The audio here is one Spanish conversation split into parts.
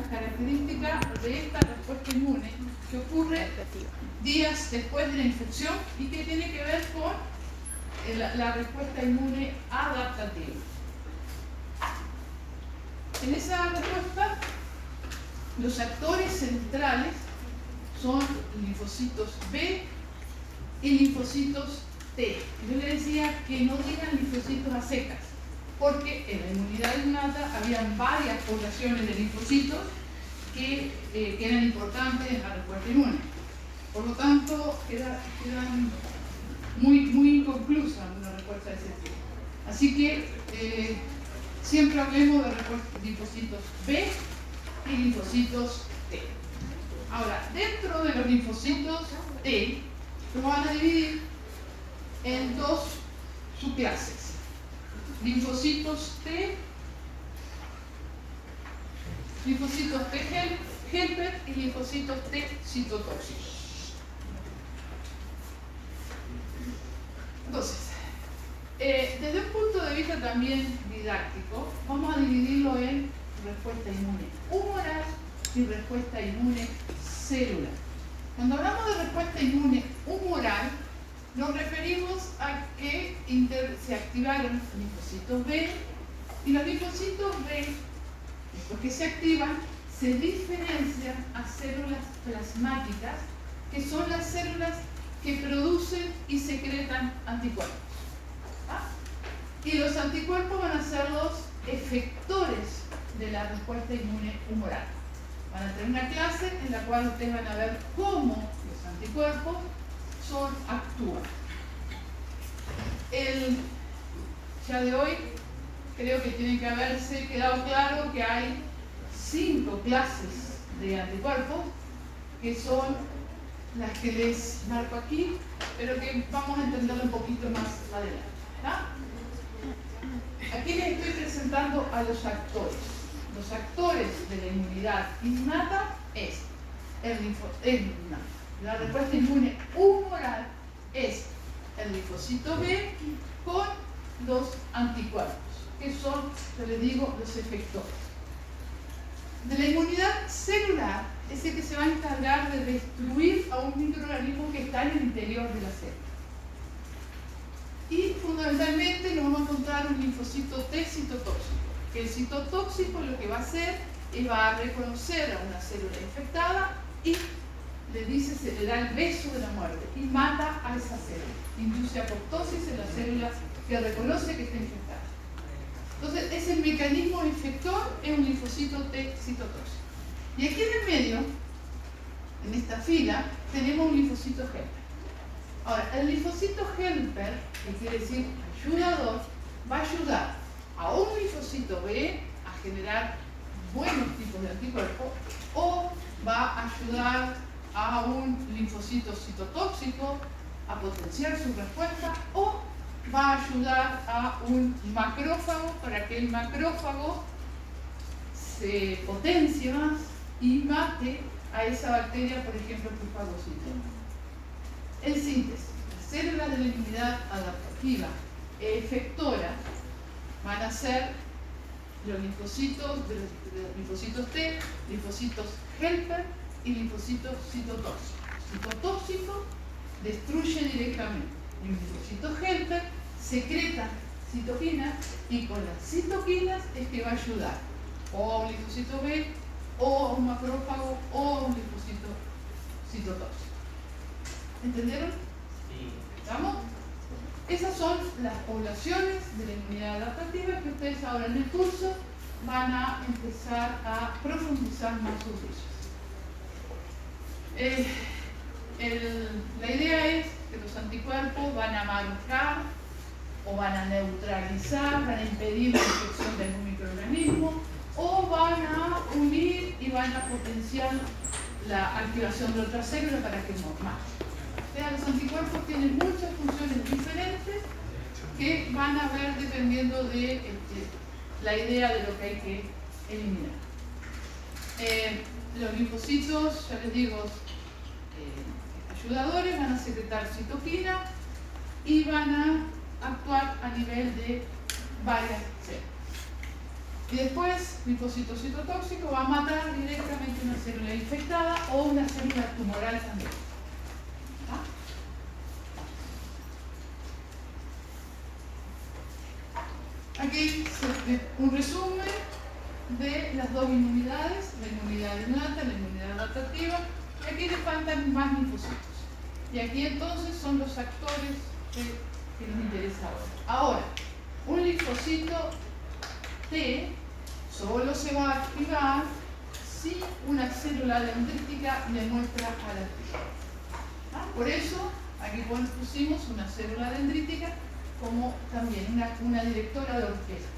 las características de esta respuesta inmune que ocurre días después de la infección y que tiene que ver con la respuesta inmune adaptativa. En esa respuesta, los actores centrales son linfocitos B y linfocitos T. Yo le decía que no digan linfocitos a secas, porque en la inmunidad innata habían varias poblaciones de linfocitos que eran importantes en la respuesta inmune. Por lo tanto, quedan muy inconclusa una respuesta de ese tipo. Así que siempre hablemos de linfocitos B y linfocitos T. Ahora, dentro de los linfocitos T, los van a dividir en dos subclases. Linfocitos T helper y linfocitos T citotóxicos. Entonces, desde un punto de vista también didáctico, vamos a dividirlo en respuesta inmune humoral y respuesta inmune celular. Cuando hablamos de respuesta inmune humoral, nos referimos a que se activaron linfocitos B y los linfocitos B, después que se activan, se diferencian a células plasmáticas, que son las células que producen y secretan anticuerpos. Y los anticuerpos van a ser los efectores de la respuesta inmune humoral. Van a tener una clase en la cual ustedes van a ver cómo los anticuerpos actúan. El día de hoy creo que tiene que haberse quedado claro que hay 5 clases de anticuerpos, que son las que les marco aquí, pero que vamos a entenderlo un poquito más adelante. Aquí les estoy presentando a los actores. Los actores de la inmunidad innata es la respuesta inmune humoral es el linfocito B con los anticuerpos, que son, yo les digo, los efectores. De la inmunidad celular es el que se va a encargar de destruir a un microorganismo que está en el interior de la célula. Y fundamentalmente nos vamos a encontrar un linfocito T citotóxico, que el citotóxico lo que va a hacer es va a reconocer a una célula infectada y le da el beso de la muerte y mata a esa célula, induce apoptosis en la célula que reconoce que está infectada. Entonces, ese mecanismo infector es un linfocito T citotóxico. Y aquí en el medio, en esta fila, tenemos un linfocito helper. Ahora, el linfocito helper, que quiere decir ayudador, va a ayudar a un linfocito B a generar buenos tipos de anticuerpos, o va a ayudar a un linfocito citotóxico a potenciar su respuesta, o va a ayudar a un macrófago para que el macrófago se potencie más y mate a esa bacteria, por ejemplo, pufagocitoma. En síntesis, las células de la inmunidad adaptativa efectora van a ser los linfocitos T, linfocitos helper y linfocitos citotóxicos. Citotóxico destruye directamente. El linfocito helper secreta citoquinas y con las citoquinas es que va a ayudar o a un linfocito B, o a un macrófago, o a un linfocito citotóxico. ¿Entendieron? Sí. ¿Estamos? Esas son las poblaciones de la inmunidad adaptativa que ustedes ahora en el curso van a empezar a profundizar más sobre ellos. La idea es que los anticuerpos van a marcar o van a neutralizar, van a impedir la infección de algún microorganismo, o van a unir y van a potenciar la activación de otras células para que no maten. O sea, los anticuerpos tienen muchas funciones diferentes que van a ver dependiendo de la idea de lo que hay que eliminar. Los linfocitos, ya les digo, ayudadores, van a secretar citoquina y van a actuar a nivel de varias células. Y después, linfocito citotóxico va a matar directamente una célula infectada o una célula tumoral también. Aquí un resumen de las dos inmunidades, la inmunidad innata, la inmunidad adaptativa, y aquí le faltan más linfocitos. Y aquí entonces son los actores que nos interesa ahora. Ahora, un linfocito T solo se va a activar si una célula dendrítica le muestra a la actividad. Por eso, aquí pusimos una célula dendrítica como también una directora de orquesta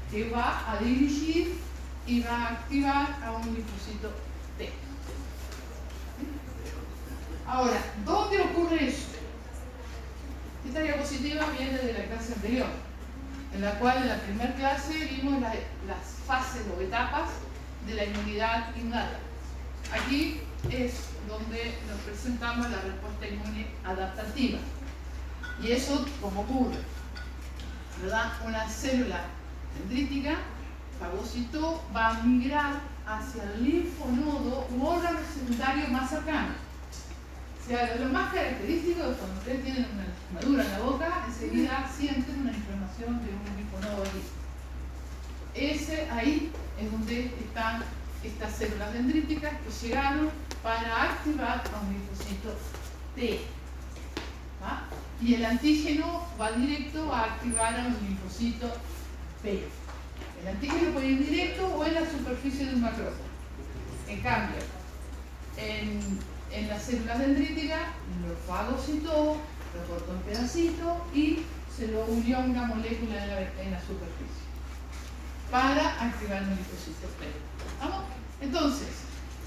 que va a dirigir y va a activar a un linfocito T. Ahora, ¿dónde ocurre eso? Esta diapositiva viene de la clase anterior, en la cual en la primera clase vimos las fases o etapas de la inmunidad innata. Aquí es donde nos presentamos la respuesta inmune adaptativa. Y eso, ¿cómo ocurre? ¿Verdad? Una célula dendrítica, fagocito, va a migrar hacia el linfonodo u órgano secundario más cercano. O sea, lo más característico es cuando ustedes tienen una lastimadura en la boca, enseguida sienten una inflamación de un linfonodo allí. Ahí es donde están estas células dendríticas que llegaron para activar a un linfocito T. ¿Va? Y el antígeno va directo a activar a un linfocito P. El antígeno puede ir directo o en la superficie de un macrófago. En cambio, en las células dendríticas lo fagocitó, lo cortó en pedacitos y se lo unió a una molécula en la superficie para activar un linfocito P. ¿Vamos? Entonces,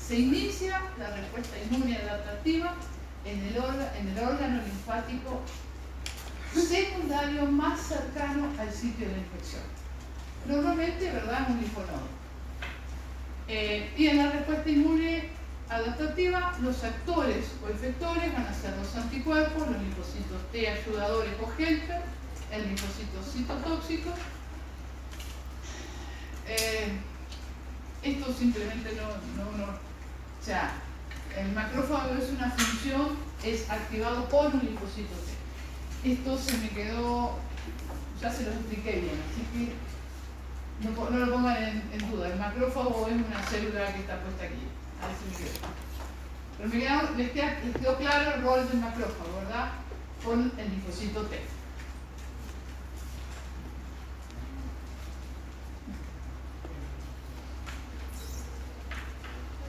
se inicia la respuesta inmune adaptativa en el órgano linfático secundario más cercano al sitio de la infección. Normalmente, ¿verdad?, un linfonodo. Y en la respuesta inmune adaptativa, los actores o efectores van a ser los anticuerpos, los linfocitos T ayudadores o helper, el linfocito citotóxico. Esto simplemente o sea, el macrófago es una función, es activado por un linfocito T. Esto se me quedó, ya se lo expliqué bien, así que no lo pongan en duda. El macrófago es una célula que está puesta aquí. A ver si me quedó. Pero les quedó claro el rol del macrófago, ¿verdad? Con el linfocito T.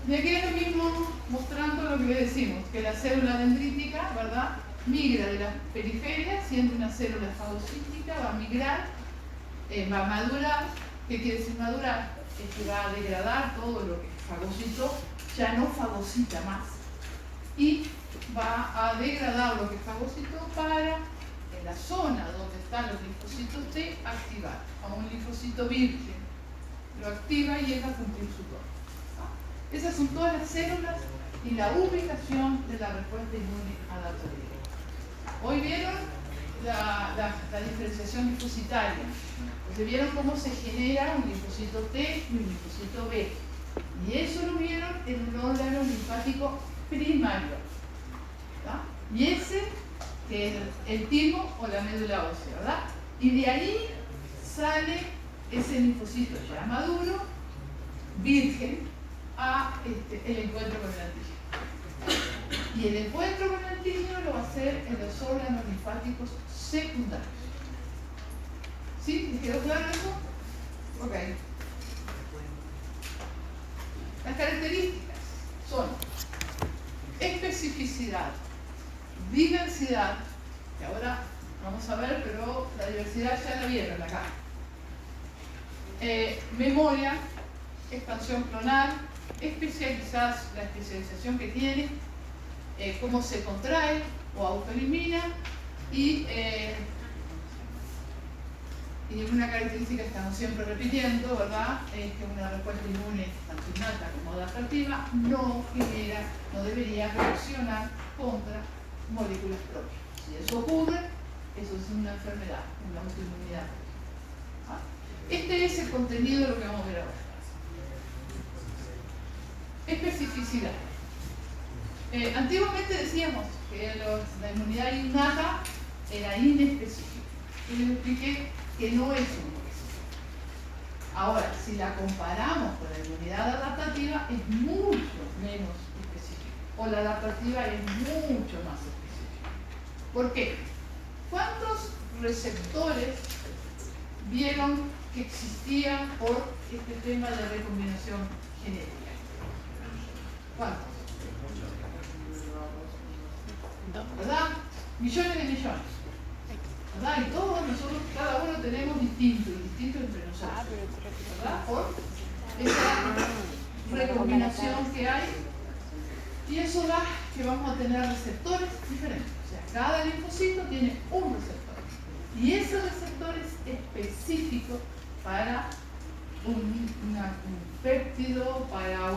Y aquí es lo mismo mostrando lo que le decimos, que la célula dendrítica, ¿verdad?, migra de las periferias, siendo una célula fagocítica, va a migrar, va a madurar. ¿Qué quiere decir madurar? Es que va a degradar todo lo que fagocitó, ya no fagocita más. Y va a degradar lo que fagocitó para, en la zona donde están los linfocitos T, activar a un linfocito virgen. Lo activa y llega a cumplir su rol. Esas son todas las células y la ubicación de la respuesta inmune adaptativa. Hoy vieron la diferenciación linfocitaria. Entonces vieron cómo se genera un linfocito T y un linfocito B. Y eso lo vieron en un órgano linfático primario. ¿Verdad? Y ese que es el timo o la médula ósea, ¿verdad? Y de ahí sale ese linfocito ya maduro, virgen, a el encuentro con el antígeno. Y el encuentro con el antígeno lo va a hacer en los órganos linfáticos secundarios. ¿Sí? ¿Les quedó claro eso? Ok. Las características son especificidad, diversidad, que ahora vamos a ver, pero la diversidad ya la vieron acá. Memoria, expansión clonal, la especialización que tiene, cómo se contrae o autoelimina y una característica que estamos siempre repitiendo, ¿verdad?, es que una respuesta inmune, tanto innata como adaptativa, no debería reaccionar contra moléculas propias. Si eso ocurre, eso es una enfermedad, una autoinmunidad. Este es el contenido de lo que vamos a ver ahora. Especificidad. Antiguamente decíamos que la inmunidad innata era inespecífica. Y les expliqué que no es inespecífica. Ahora, si la comparamos con la inmunidad adaptativa, es mucho menos específica. O la adaptativa es mucho más específica. ¿Por qué? ¿Cuántos receptores vieron que existía por este tema de recombinación genética? ¿Cuántos? ¿Verdad? Millones de millones. ¿Verdad? Y todos nosotros, cada uno tenemos distinto y distinto entre nosotros. ¿Verdad? Por esa recombinación que hay. Y eso da que vamos a tener receptores diferentes. O sea, cada linfocito tiene un receptor. Y ese receptor es específico para un péptido, para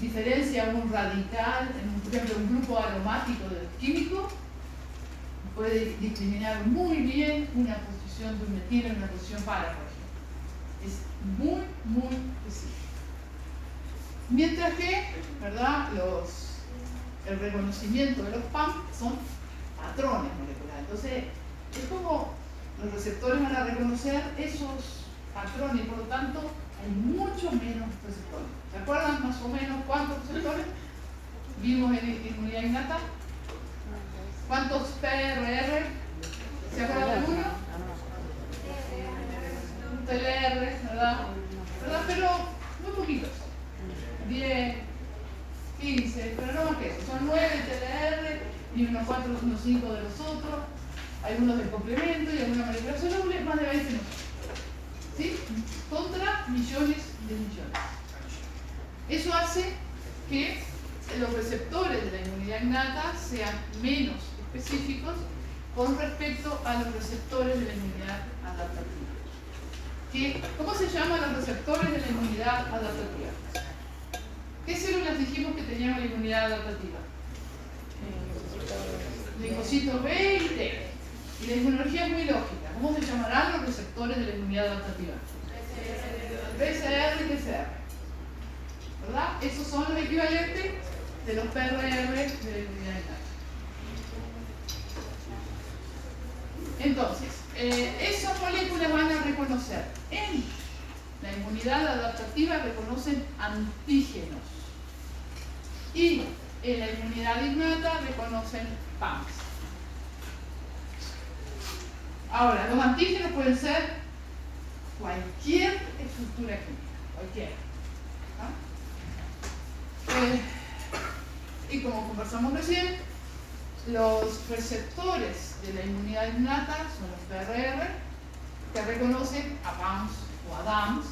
diferencia un radical, por ejemplo, un grupo aromático del químico, puede discriminar muy bien una posición de un metilo en una posición para, por ejemplo. Es muy, muy específico. Mientras que, ¿verdad?, el reconocimiento de los PAM son patrones moleculares. Entonces, es como los receptores van a reconocer esos patrones y por lo tanto hay mucho menos receptores. ¿Se acuerdan más o menos cuántos receptores vimos en inmunidad innata? ¿Cuántos PRR? ¿Se acuerdan de alguno? Un TLR, ¿verdad? Pero muy poquitos. 10, 15, pero no más que eso. Son 9 TLR y unos 4 o unos 5 de los otros. Algunos del complemento y alguna molécula soluble, más de 20 nosotros. ¿Sí? Contra millones de millones. Eso hace que los receptores de la inmunidad innata sean menos específicos con respecto a los receptores de la inmunidad adaptativa. ¿Cómo se llaman los receptores de la inmunidad adaptativa? ¿Qué células dijimos que tenían la inmunidad adaptativa? Linfocitos B y T. Y la inmunología es muy lógica. ¿Cómo se llamarán los receptores de la inmunidad adaptativa? PCR y PCR. ¿Verdad? Esos son los equivalentes de los PRR de la inmunidad innata. Entonces, esas moléculas van a reconocer en la inmunidad adaptativa, reconocen antígenos. Y en la inmunidad innata reconocen PAMs. Ahora, los antígenos pueden ser cualquier estructura química, cualquiera. Y como conversamos recién, los receptores de la inmunidad innata son los PRR, que reconocen a PAMs o a DAMs,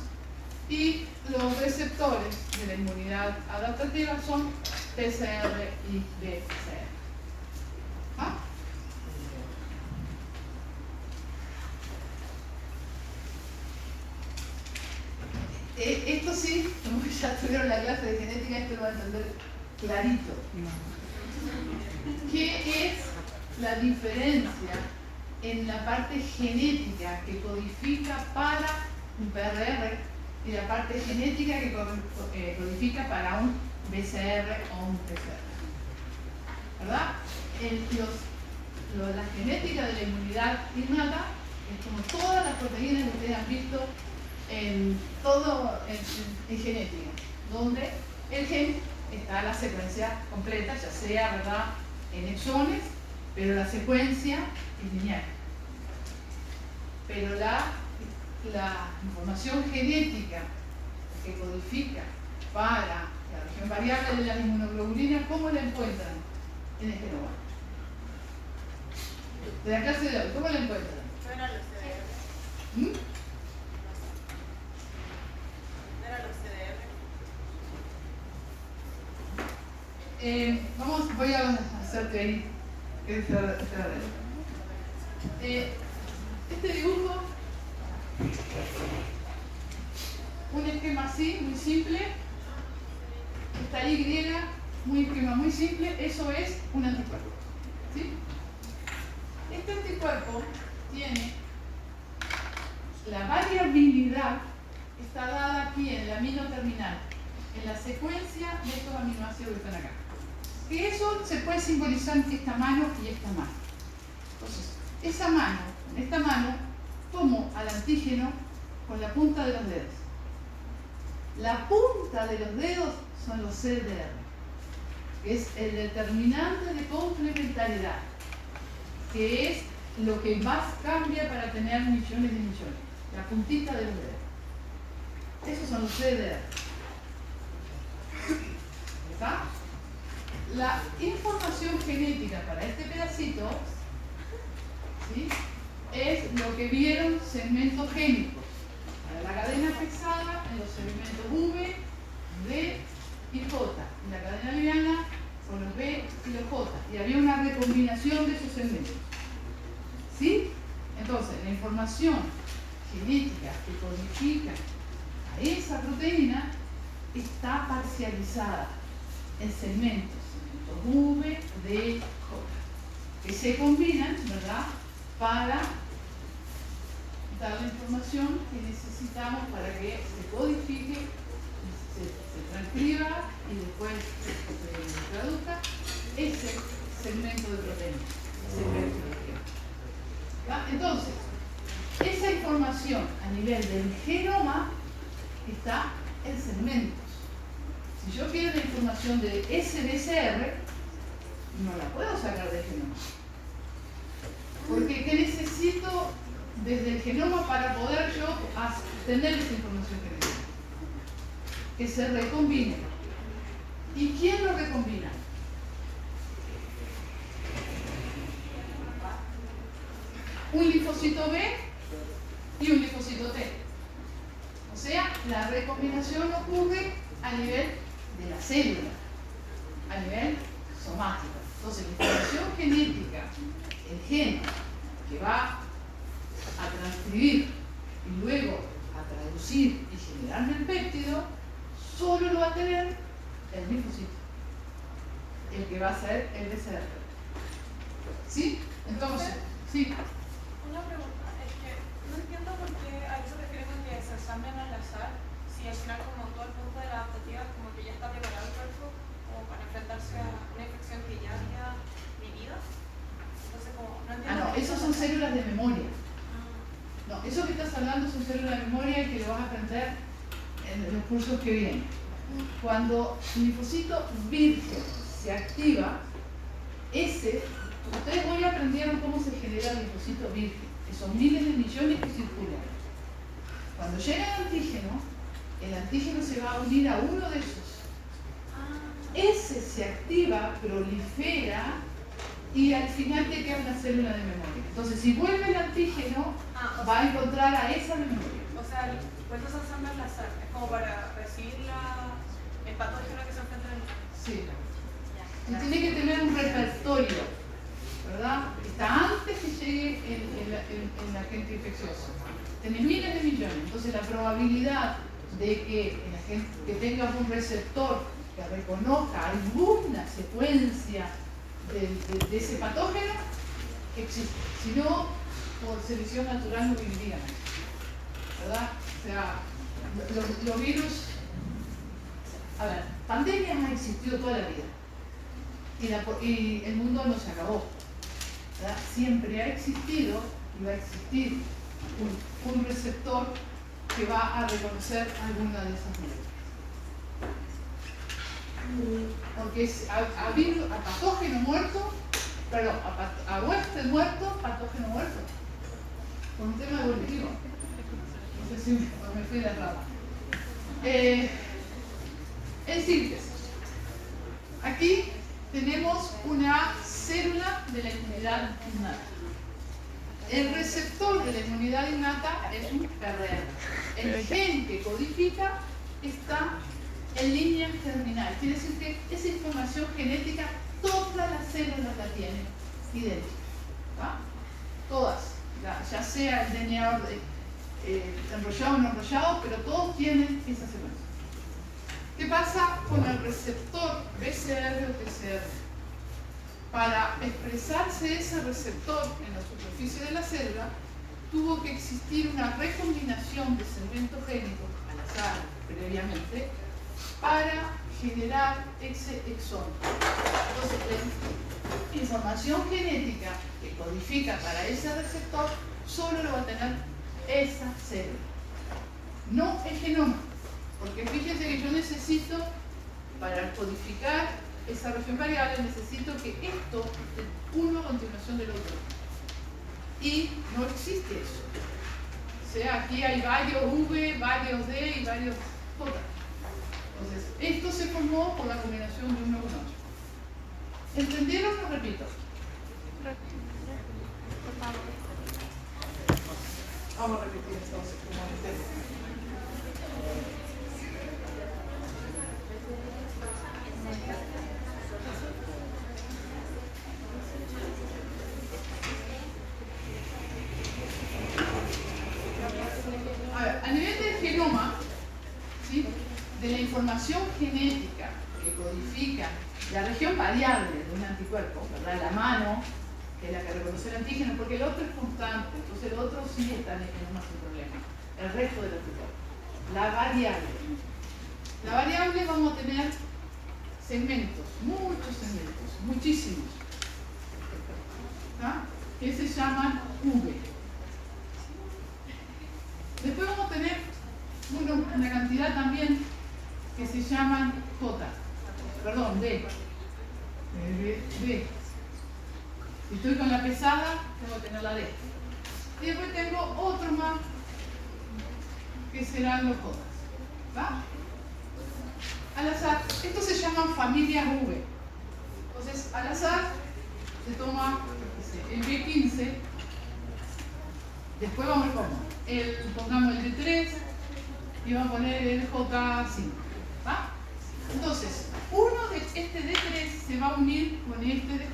y los receptores de la inmunidad adaptativa son PCR y BCR. Esto sí, como que ya tuvieron la clase de genética, esto lo van a entender clarito. ¿Qué es la diferencia en la parte genética que codifica para un PRR y la parte genética que codifica para un BCR o un PCR? ¿Verdad? La genética de la inmunidad innata es como todas las proteínas que ustedes han visto en genética, donde el gen está la secuencia completa, ya sea, ¿verdad?, en exones, pero la secuencia es lineal. Pero la información genética que codifica para la región variable de la inmunoglobulina, ¿cómo la encuentran en el genoma? De la clase de hoy, ¿cómo la encuentran? Voy a hacerte ahí este dibujo, un esquema así, muy simple, esta Y, un esquema muy simple, eso es un anticuerpo, ¿sí? Este anticuerpo tiene la variabilidad está dada aquí en el amino terminal, en la secuencia de estos aminoácidos que están acá. Que eso se puede simbolizar entre esta mano y esta mano. Entonces, esa mano, con esta mano, tomo al antígeno con la punta de los dedos. La punta de los dedos son los CDR, que es el determinante de complementariedad, que es lo que más cambia para tener millones de millones. La puntita de los dedos. Esos son los CDR. ¿Está? La información genética para este pedacito, ¿sí?, es lo que vieron segmentos génicos. Para la cadena pesada, en los segmentos V, D y J. En la cadena liviana, con los B y los J. Y había una recombinación de esos segmentos. ¿Sí? Entonces, la información genética que codifica a esa proteína está parcializada en segmentos V, D, J, que se combinan, ¿verdad?, para dar la información que necesitamos para que se codifique, se transcriba y después se traduzca ese segmento de proteína. Entonces, esa información a nivel del genoma está en segmentos. Si yo quiero la información de SBCR, no la puedo sacar del genoma. Porque ¿qué necesito desde el genoma para poder yo tener esa información genética? Que se recombine. ¿Y quién lo recombina? Un linfocito B y un linfocito T. O sea, la recombinación ocurre a nivel de la célula, a nivel somático. Entonces, la información genética, el gen que va a transcribir y luego a traducir y generarme el péptido, solo lo va a tener el linfocito, el que va a ser el BCR. ¿Sí? Entonces, sí. Una pregunta, es que no entiendo por qué a eso se refiere con que se ensamblan al azar, si al final como todo el punto de la adaptativa como que ya está preparado el cuerpo como para enfrentarse a una infección que ya había vivido. Entonces como no entiendo. No, esos son células de memoria. No, eso que estás hablando son células de memoria que lo vas a aprender en los cursos que vienen. Cuando el linfocito virgen se activa, ustedes hoy aprendieron cómo se genera el linfocito virgen, esos miles de millones que circulan. Cuando llega el antígeno se va a unir a uno de esos. Ese se activa, prolifera y al final te queda una célula de memoria. Entonces, si vuelve el antígeno, va a encontrar a esa memoria. O sea, pues eso se ensambla al azar, es como para recibir el patógeno que se enfrenta en el. Sí. Y tiene que tener un repertorio, ¿verdad? Está antes que llegue el agente infeccioso. Tenés miles de millones. Entonces la probabilidad de que el agente, que tengas un receptor que reconozca alguna secuencia de ese patógeno, existe. Si no, por selección natural no vivirían, ¿verdad? O sea, los virus, a ver, pandemias han existido toda la vida y el mundo no se acabó, ¿verdad? Siempre ha existido y va a existir un receptor que va a reconocer alguna de esas moléculas. Porque a patógeno muerto, perdón, a huésped muerto, patógeno muerto. Por un tema evolutivo. No sé si me fui de rama. En síntesis, aquí tenemos una célula de la inmunidad innata. El receptor de la inmunidad innata es un RR. El gen que codifica está en línea terminal. Quiere decir que esa información genética todas las células la tienen idéntica. ¿Va? Todas. Ya sea el DNA enrollado o no enrollado, pero todos tienen esa secuencia. ¿Qué pasa con el receptor BCR o TCR? Para expresarse ese receptor en la superficie de la célula, tuvo que existir una recombinación de segmentos génicos al azar previamente para generar ese exón. Entonces, la información genética que codifica para ese receptor solo lo va a tener esa célula, no el genoma. Porque fíjense que yo necesito, para codificar esa región variable, necesito que esto esté uno a continuación del otro. Y no existe eso. O sea, aquí hay varios V, varios D y varios J. Entonces, esto se formó por la combinación de uno con otro. ¿Entendieron? Lo repito. Vamos a repetir entonces como entendemos. A nivel del genoma, ¿sí?, de la información genética que codifica la región variable de un anticuerpo, ¿verdad? La mano, que es la que reconoce el antígeno, porque el otro es constante, entonces el otro sí está en el genoma sin problema. El resto del anticuerpo. La variable. La variable vamos a tener segmentos, muchos segmentos, muchísimos, ¿tá?, que se llaman V. Después vamos a tener una cantidad también que se llaman D. Si estoy con la pesada, tengo que tener la D. Y después tengo otro más que serán los J. ¿Va? Al azar, estos se llaman familias V. Entonces, al azar se toma el B15, después vamos a ver cómo. Pongamos el D3 y vamos a poner el J5. ¿Va? Entonces, uno de este D3 se va a unir con este DJ.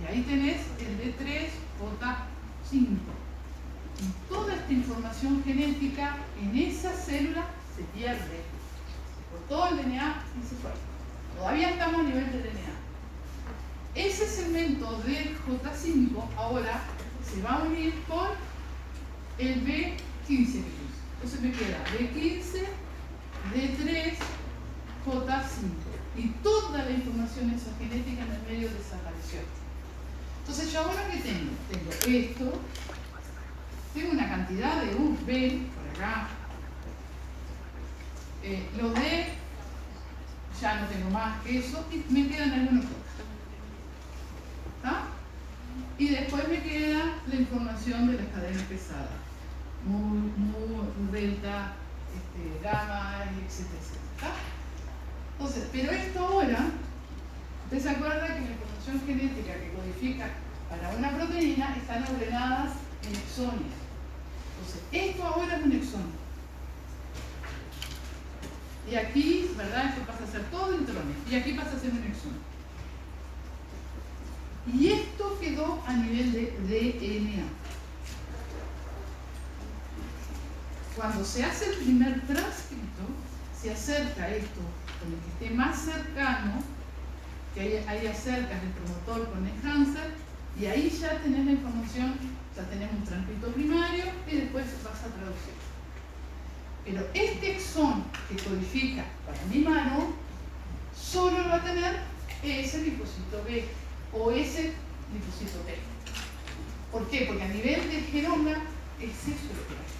Y ahí tenés el D3J5. Y toda esta información genética en esa célula se pierde. Por todo el DNA y se fue. Todavía estamos a nivel de DNA. Ese segmento del J5 ahora se va a unir con el B15. Entonces me queda B15, D3, J5. Y toda la información esa genética en el medio desapareció. Entonces yo ahora ¿qué tengo? Tengo esto, tengo una cantidad de V por acá. Los D ya no tengo más que eso y me quedan algunos J. ¿Ah? Y después me queda la información de las cadenas pesadas. Mu, delta, gamma, etcétera, etcétera. Entonces, pero esto ahora, usted se acuerda que la información genética que codifica para una proteína están ordenadas en exones. Entonces, esto ahora es un exón. Y aquí, ¿verdad? Esto pasa a ser todo intrones. Y aquí pasa a ser un exón. Y esto quedó a nivel de DNA. Cuando se hace el primer transcripto, se acerca esto con el que esté más cercano, que haya cerca el promotor con el enhancer, y ahí ya tenés la información, ya tenemos un transcripto primario y después vas a traducir. Pero este exón que codifica para mi mano, solo lo va a tener ese linfocito B o ese linfocito T. ¿Por qué? Porque a nivel del genoma es eso lo que hay.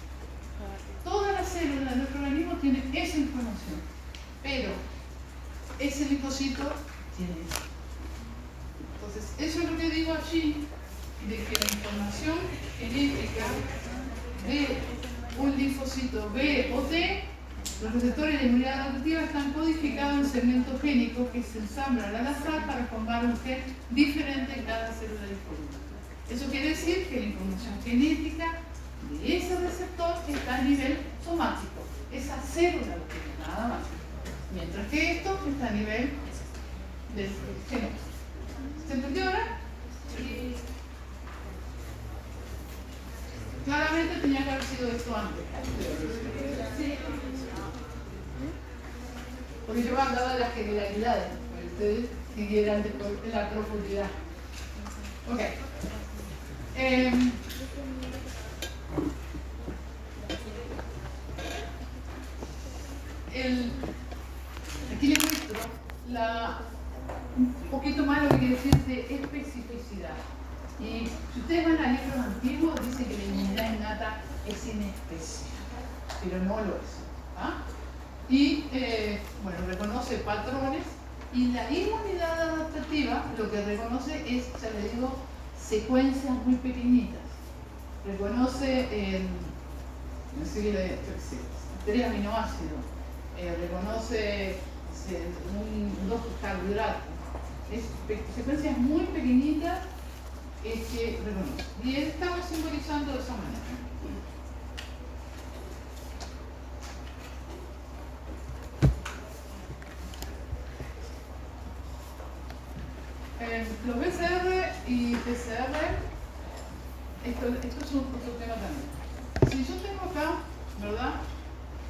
Todas las células de nuestro organismo tienen esa información, pero ese linfocito tiene eso. Entonces, eso es lo que digo allí, de que la información genética de un linfocito B o T, los receptores de inmunidad adaptativa están codificados en segmentos génicos que se ensamblan al azar para formar un gen diferente en cada célula disponible. Eso quiere decir que la información genética de ese receptor está a nivel somático. Esa célula lo tiene, nada más. Mientras que esto está a nivel del genoma. ¿Se entendió ahora? Sí. Claramente tenía que haber sido esto antes. Sí. Porque yo hablaba de las generalidades, para que ustedes siguieran después en la profundidad. Ok. aquí les muestro un poquito más lo que quiere decir de especificidad. Y si ustedes van a libros antiguos, dice que la inmunidad innata es inespecífica, pero no lo es. ¿Ah? Y bueno, reconoce patrones, y la inmunidad adaptativa lo que reconoce es, ya les digo, secuencias muy pequeñitas. Reconoce no sé, 3 aminoácidos, reconoce dos carbohidratos. Secuencias muy pequeñitas que reconoce. Y él estaba simbolizando de esa manera. Los BCR y PCR, esto es otro tema también. Si yo tengo acá, ¿verdad?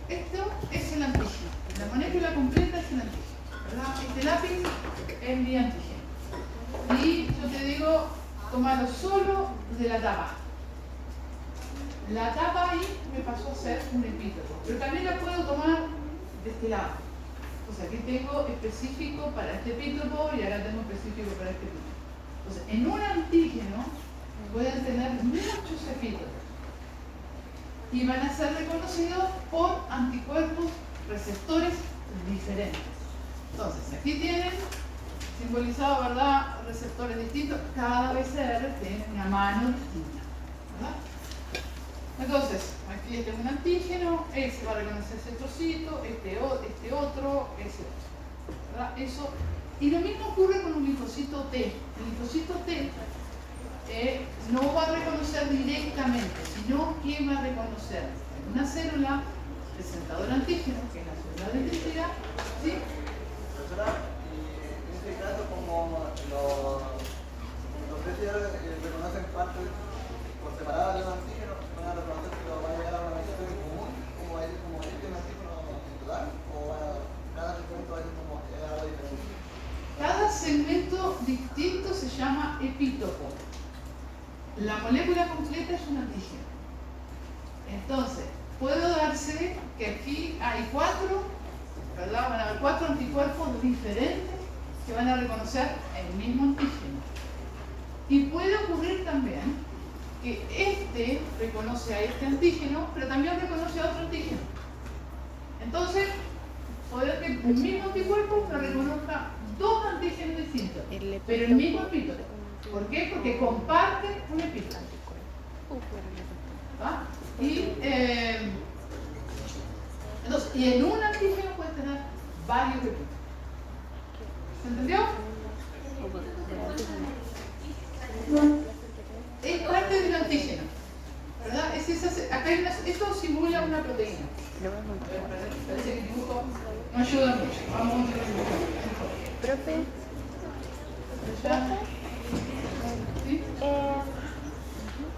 Esto es el antígeno. La molécula completa es el antígeno, ¿verdad? Este lápiz es mi antígeno. Y yo te digo, tómalo solo de la tapa. La tapa ahí me pasó a ser un epítopo, pero también la puedo tomar de este lado. O sea, aquí tengo específico para este epítopo y acá tengo específico para este epítopo. Entonces, en un antígeno pueden tener muchos epítopos y van a ser reconocidos por anticuerpos receptores diferentes. Entonces, aquí tienen simbolizado, ¿verdad?, receptores distintos. Cada BCR tiene una mano distinta, ¿verdad? Entonces, aquí tengo un antígeno, ese va a reconocer ese trocito, este otro, ese otro, ¿verdad? Eso. Y lo mismo ocurre con un linfocito T. El linfocito T no va a reconocer directamente, sino que va a reconocer en una célula presentadora antígeno, que es la célula de identidad, ¿sí? Profesora, en este caso, como los PCR reconocen partes por separado de los antígenos, ¿van a reconocer que lo van a llegar a una misión en común, como este antígeno en total, o cada segmento va a ser como algo diferente? Cada segmento distinto se llama epítopo. La molécula completa es un antígeno. Entonces, puedo darse que aquí hay 4, ¿verdad? Van a haber 4 anticuerpos diferentes que van a reconocer el mismo antígeno. Y puede ocurrir también que este reconoce a este antígeno, pero también reconoce a otro antígeno. Entonces, puede que el mismo anticuerpo lo reconozca 2 antígenos distintos, pero el mismo epítopo. ¿Por qué? Porque comparten un epítopo. ¿Va? Entonces, y en un antígeno puede tener varios epítopos. ¿Se entendió? Es parte del antígeno, ¿verdad? Acá hay esto simula una proteína. Parece que el dibujo no ayuda mucho. Vamos a ver el dibujo. Profe, ¿Sí?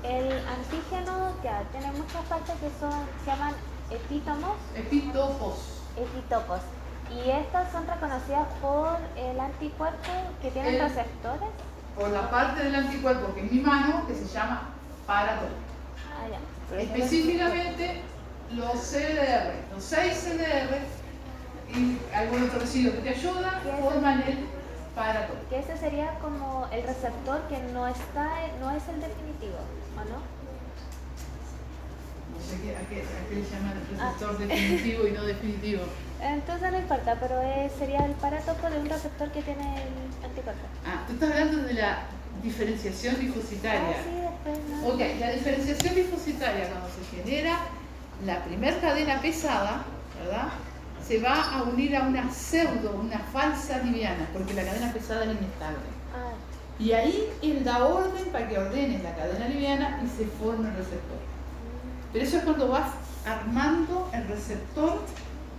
el antígeno ya tiene muchas partes que se llaman Epítopos. epítopos. ¿Y estas son reconocidas por el anticuerpo que tienen receptores? Por la parte del anticuerpo que es mi mano, que se llama paratón. Ah, ya. Específicamente los CDR, los 6 CDR y algún otro residuo que te ayuda, forman el paratón. Que ese sería como el receptor que no es el definitivo, ¿o no? No sé a qué le llaman receptor definitivo y no definitivo. Entonces no importa, pero sería el parátopo de un receptor que tiene el anticuerpo. Ah, tú estás hablando de la diferenciación linfocitaria. Sí, después no. Ok, la diferenciación linfocitaria, cuando se genera la primera cadena pesada, ¿verdad?, se va a unir a una una falsa liviana, porque la cadena pesada es inestable. Ah, Y ahí él da orden para que ordenes la cadena liviana y se forme el receptor. Pero eso es cuando vas armando el receptor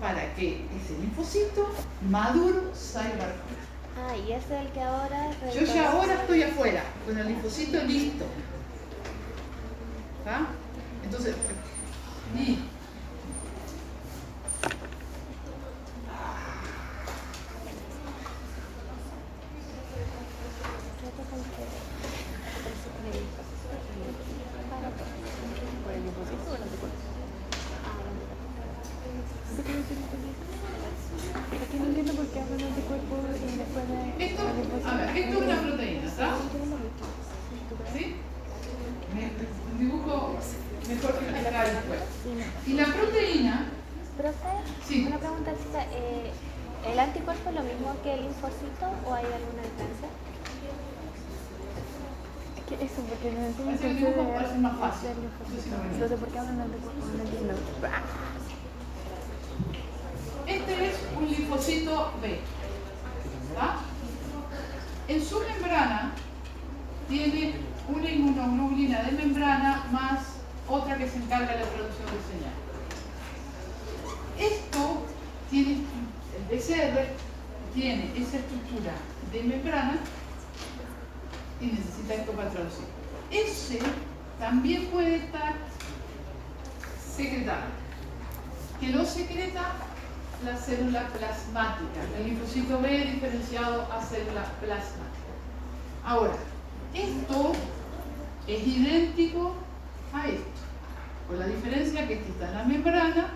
para que ese linfocito maduro salga afuera. y ese es el que ahora... Yo ya ahora estoy afuera, con el linfocito listo. ¿Está? Entonces, y entiendo por qué hablan de anticuerpos y después de... Esto, a ver, esto es una proteína, ¿está? ¿Sí? Me dibujo mejor que acá después. Y la proteína, Profe, sí. una pregunta, ¿el anticuerpo es lo mismo que el linfocito o hay alguna diferencia? Es que eso, porque no entiendo. Así el dibujo parece más fácil. No sé si lo ven. Entonces, ¿por qué hablan de anticuerpos? No entiendo. Este es un linfocito B. ¿Está? En su membrana tiene una inmunoglobulina de membrana más otra que se encarga de la producción de señal. Esto tiene, el PCR tiene esa estructura de membrana y necesita esto para traducir. Ese también puede estar secretado. Que lo secreta la célula plasmática, el linfocito B diferenciado a célula plasmática. Ahora, esto es idéntico a esto, con la diferencia que este está en la membrana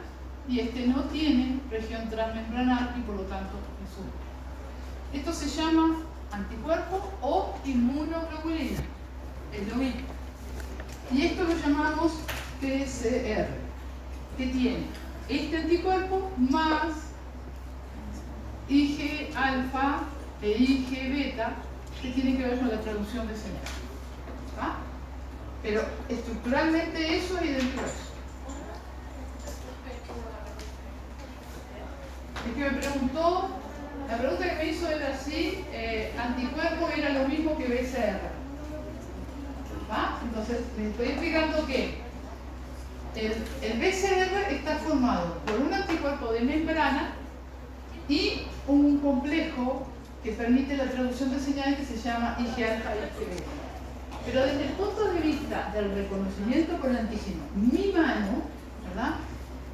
y este no tiene región transmembrana y por lo tanto es único. Esto se llama anticuerpo o inmunoglobulina, es lo mismo. Y esto lo llamamos PCR, que tiene este anticuerpo más Ig alfa e Ig beta, que tiene que ver con la traducción de señal. ¿Está? Pero estructuralmente eso es idéntico a eso. Es que me preguntó, la pregunta que me hizo era si anticuerpo era lo mismo que BCR. ¿Va? Entonces, les estoy explicando que el BCR está formado por un anticuerpo de membrana y un complejo que permite la traducción de señales que se llama Ig alfa y Ig beta. Pero desde el punto de vista del reconocimiento por el antígeno, mi mano, ¿verdad?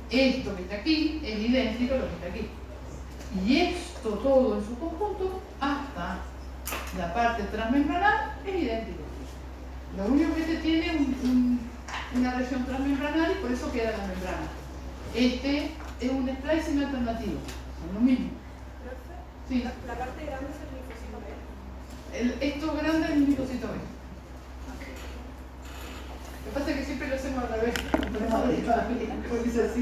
Esto que está aquí es idéntico a lo que está aquí. Y esto todo en su conjunto, hasta la parte transmembranal, es idéntico. Lo único que este tiene una región transmembranal y por eso queda la membrana. Este es un splicing alternativo, son lo mismo. Sí. La parte grande es el linfocito B. Esto grande es el linfocito B. Lo que pasa es que siempre lo hacemos al revés. Porque dice así.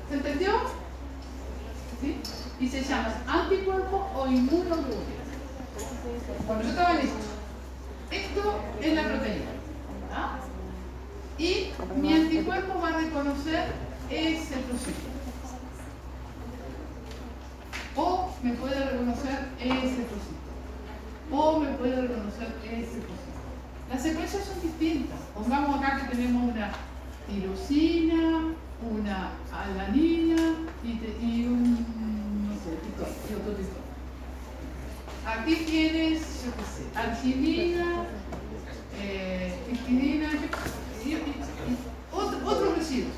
¿Se entendió? ¿Sí? Y se llama anticuerpo o inmunoglobulina. Bueno, yo estaba listo. Esto es la proteína. ¿Verdad? Y mi anticuerpo va a reconocer ese trocito. O me puede reconocer ese trocito. O me puede reconocer ese trocito. Las secuencias son distintas. Pongamos acá que tenemos una tirosina, una alanina y un, no sé, y otro tipo. Aquí tienes, yo qué sé, arginina, histidina y otros residuos.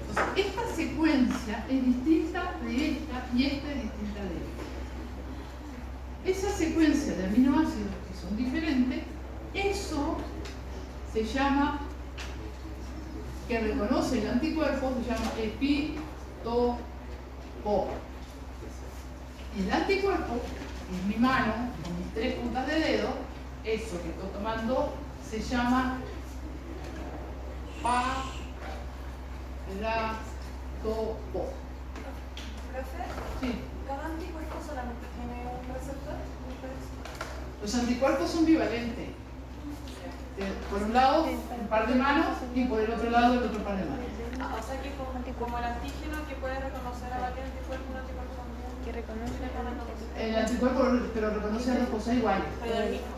Entonces, esta secuencia es distinta de esta y esta es distinta de esta. Esa secuencia de aminoácidos que son diferentes, eso se llama, que reconoce el anticuerpo, se llama epitopo. Y el anticuerpo, en mi mano, con mis 3 puntas de dedo, eso que estoy tomando, se llama paratopo. Profe, Sí. ¿cada anticuerpo solamente tiene un receptor? Los anticuerpos son bivalentes. Por un lado, un par de manos y por el otro lado, el otro par de manos. Ah, o sea que como el antígeno que puede reconocer a varios anticuerpos, un anticuerpo también. Que reconoce El anticuerpo, pero reconoce a las cosas iguales.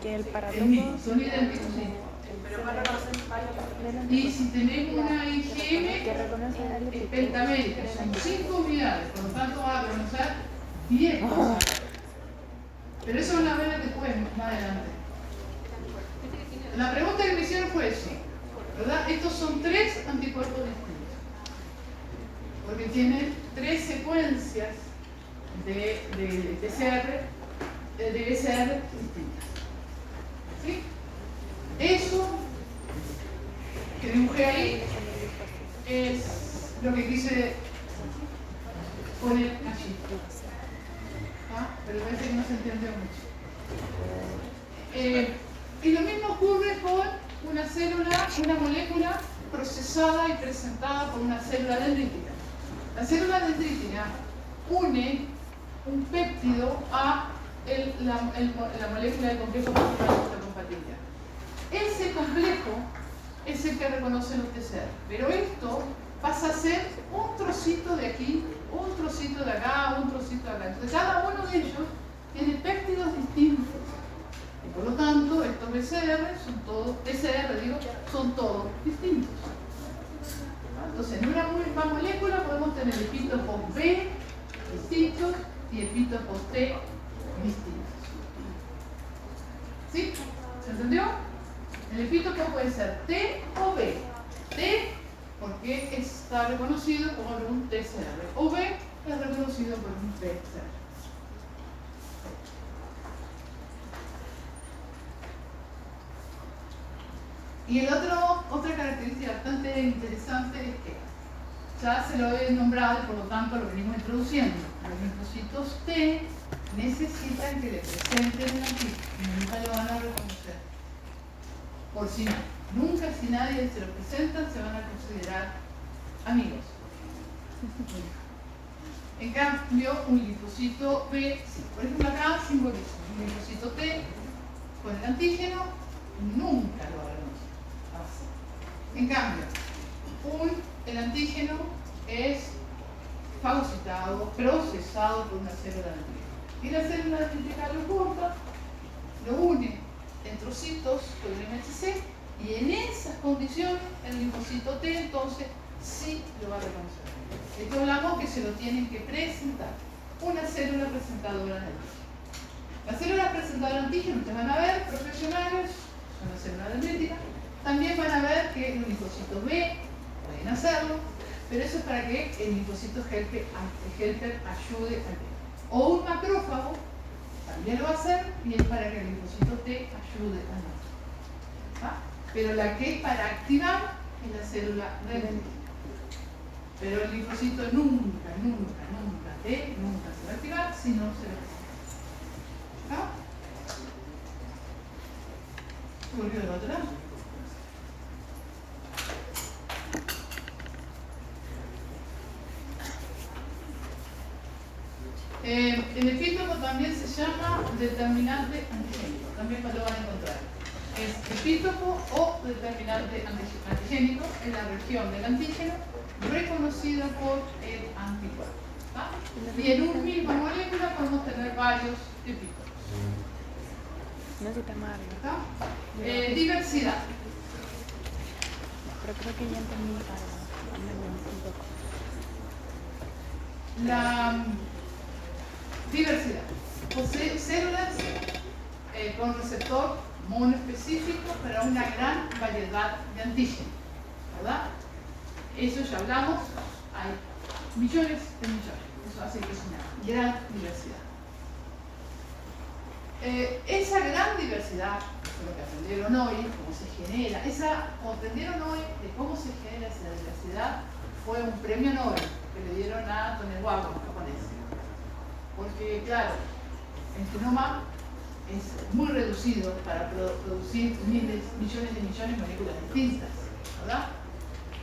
que el El paratopo... mismo, son idénticos, sí. Pero para reconocer varios. Y si tenemos una que IgM, reconoce el es pentamérica, son 5 unidades, por lo tanto va a reconocer 10 cosas. Pero eso van a ver después, más adelante. La pregunta que me hicieron fue eso, ¿verdad? Estos son 3 anticuerpos distintos, porque tienen 3 secuencias de PCR distintas. ¿Sí? Eso que dibujé ahí es lo que quise ponen allí. ¿Ah? Pero parece que no se entendió mucho. Y lo mismo ocurre con una célula, una molécula procesada y presentada por una célula dendrítica. La célula dendrítica une un péptido a la molécula del complejo principal de histocompatibilidad. Ese complejo es el que reconocen los TCR, pero esto pasa a ser un trocito de aquí, un trocito de acá, un trocito de acá. Entonces cada uno de ellos tiene péptidos distintos. Y por lo tanto, estos PCR son todos distintos. Entonces, en una misma molécula podemos tener epítopos B distintos y epítopos T distintos. ¿Sí? ¿Se entendió? El epítopo puede ser T o B. T porque está reconocido por un TCR. O B es reconocido por un PCR. Y otra característica bastante interesante es que ya se lo he nombrado y por lo tanto lo venimos introduciendo. Los linfocitos T necesitan que le presenten el antígeno y nunca lo van a reconocer. Por si no. Nunca si nadie se lo presenta se van a considerar amigos. En cambio, un linfocito B, sí. Por ejemplo acá simboliza un linfocito T con el antígeno, nunca lo va a reconocer. En cambio, el antígeno es fagocitado, procesado por una célula dendrítica. Y la célula dendrítica lo corta, lo une en trocitos con el MHC y en esas condiciones el linfocito T entonces sí lo va a reconocer. Esto hablamos que se lo tienen que presentar. Una célula presentadora de antígeno. Las células presentadoras de antígeno, ustedes van a ver, profesionales, son las células dendríticas. También van a ver que los linfocitos B pueden hacerlo, pero eso es para que el linfocito helper ayude a B. O un macrófago también lo va a hacer y es para que el linfocito T ayude a B. ¿Ah? Pero la que es para activar es la célula dendrítica. Pero el linfocito nunca T nunca se va a activar si no se le presenta. ¿Ah? ¿Volvió del otro lado? El epítopo también se llama determinante antigénico, también lo van a encontrar. Es epítopo o determinante antigénico en la región del antígeno reconocida por el anticuerpo. ¿Ah? Y en una misma molécula podemos tener varios epítopos. ¿Ah? Diversidad. Pero creo que ya entendí La diversidad. Posee células con receptor monoespecífico para una gran variedad de antígenos, ¿verdad? Eso ya hablamos, hay millones de millones, eso hace que es una gran diversidad. Esa gran diversidad, lo que aprendieron hoy, cómo se genera, aprendieron hoy de cómo se genera esa diversidad, fue un premio Nobel que le dieron a Tonegawa, japonés. Porque, claro, el genoma es muy reducido para producir millones de moléculas distintas, ¿verdad?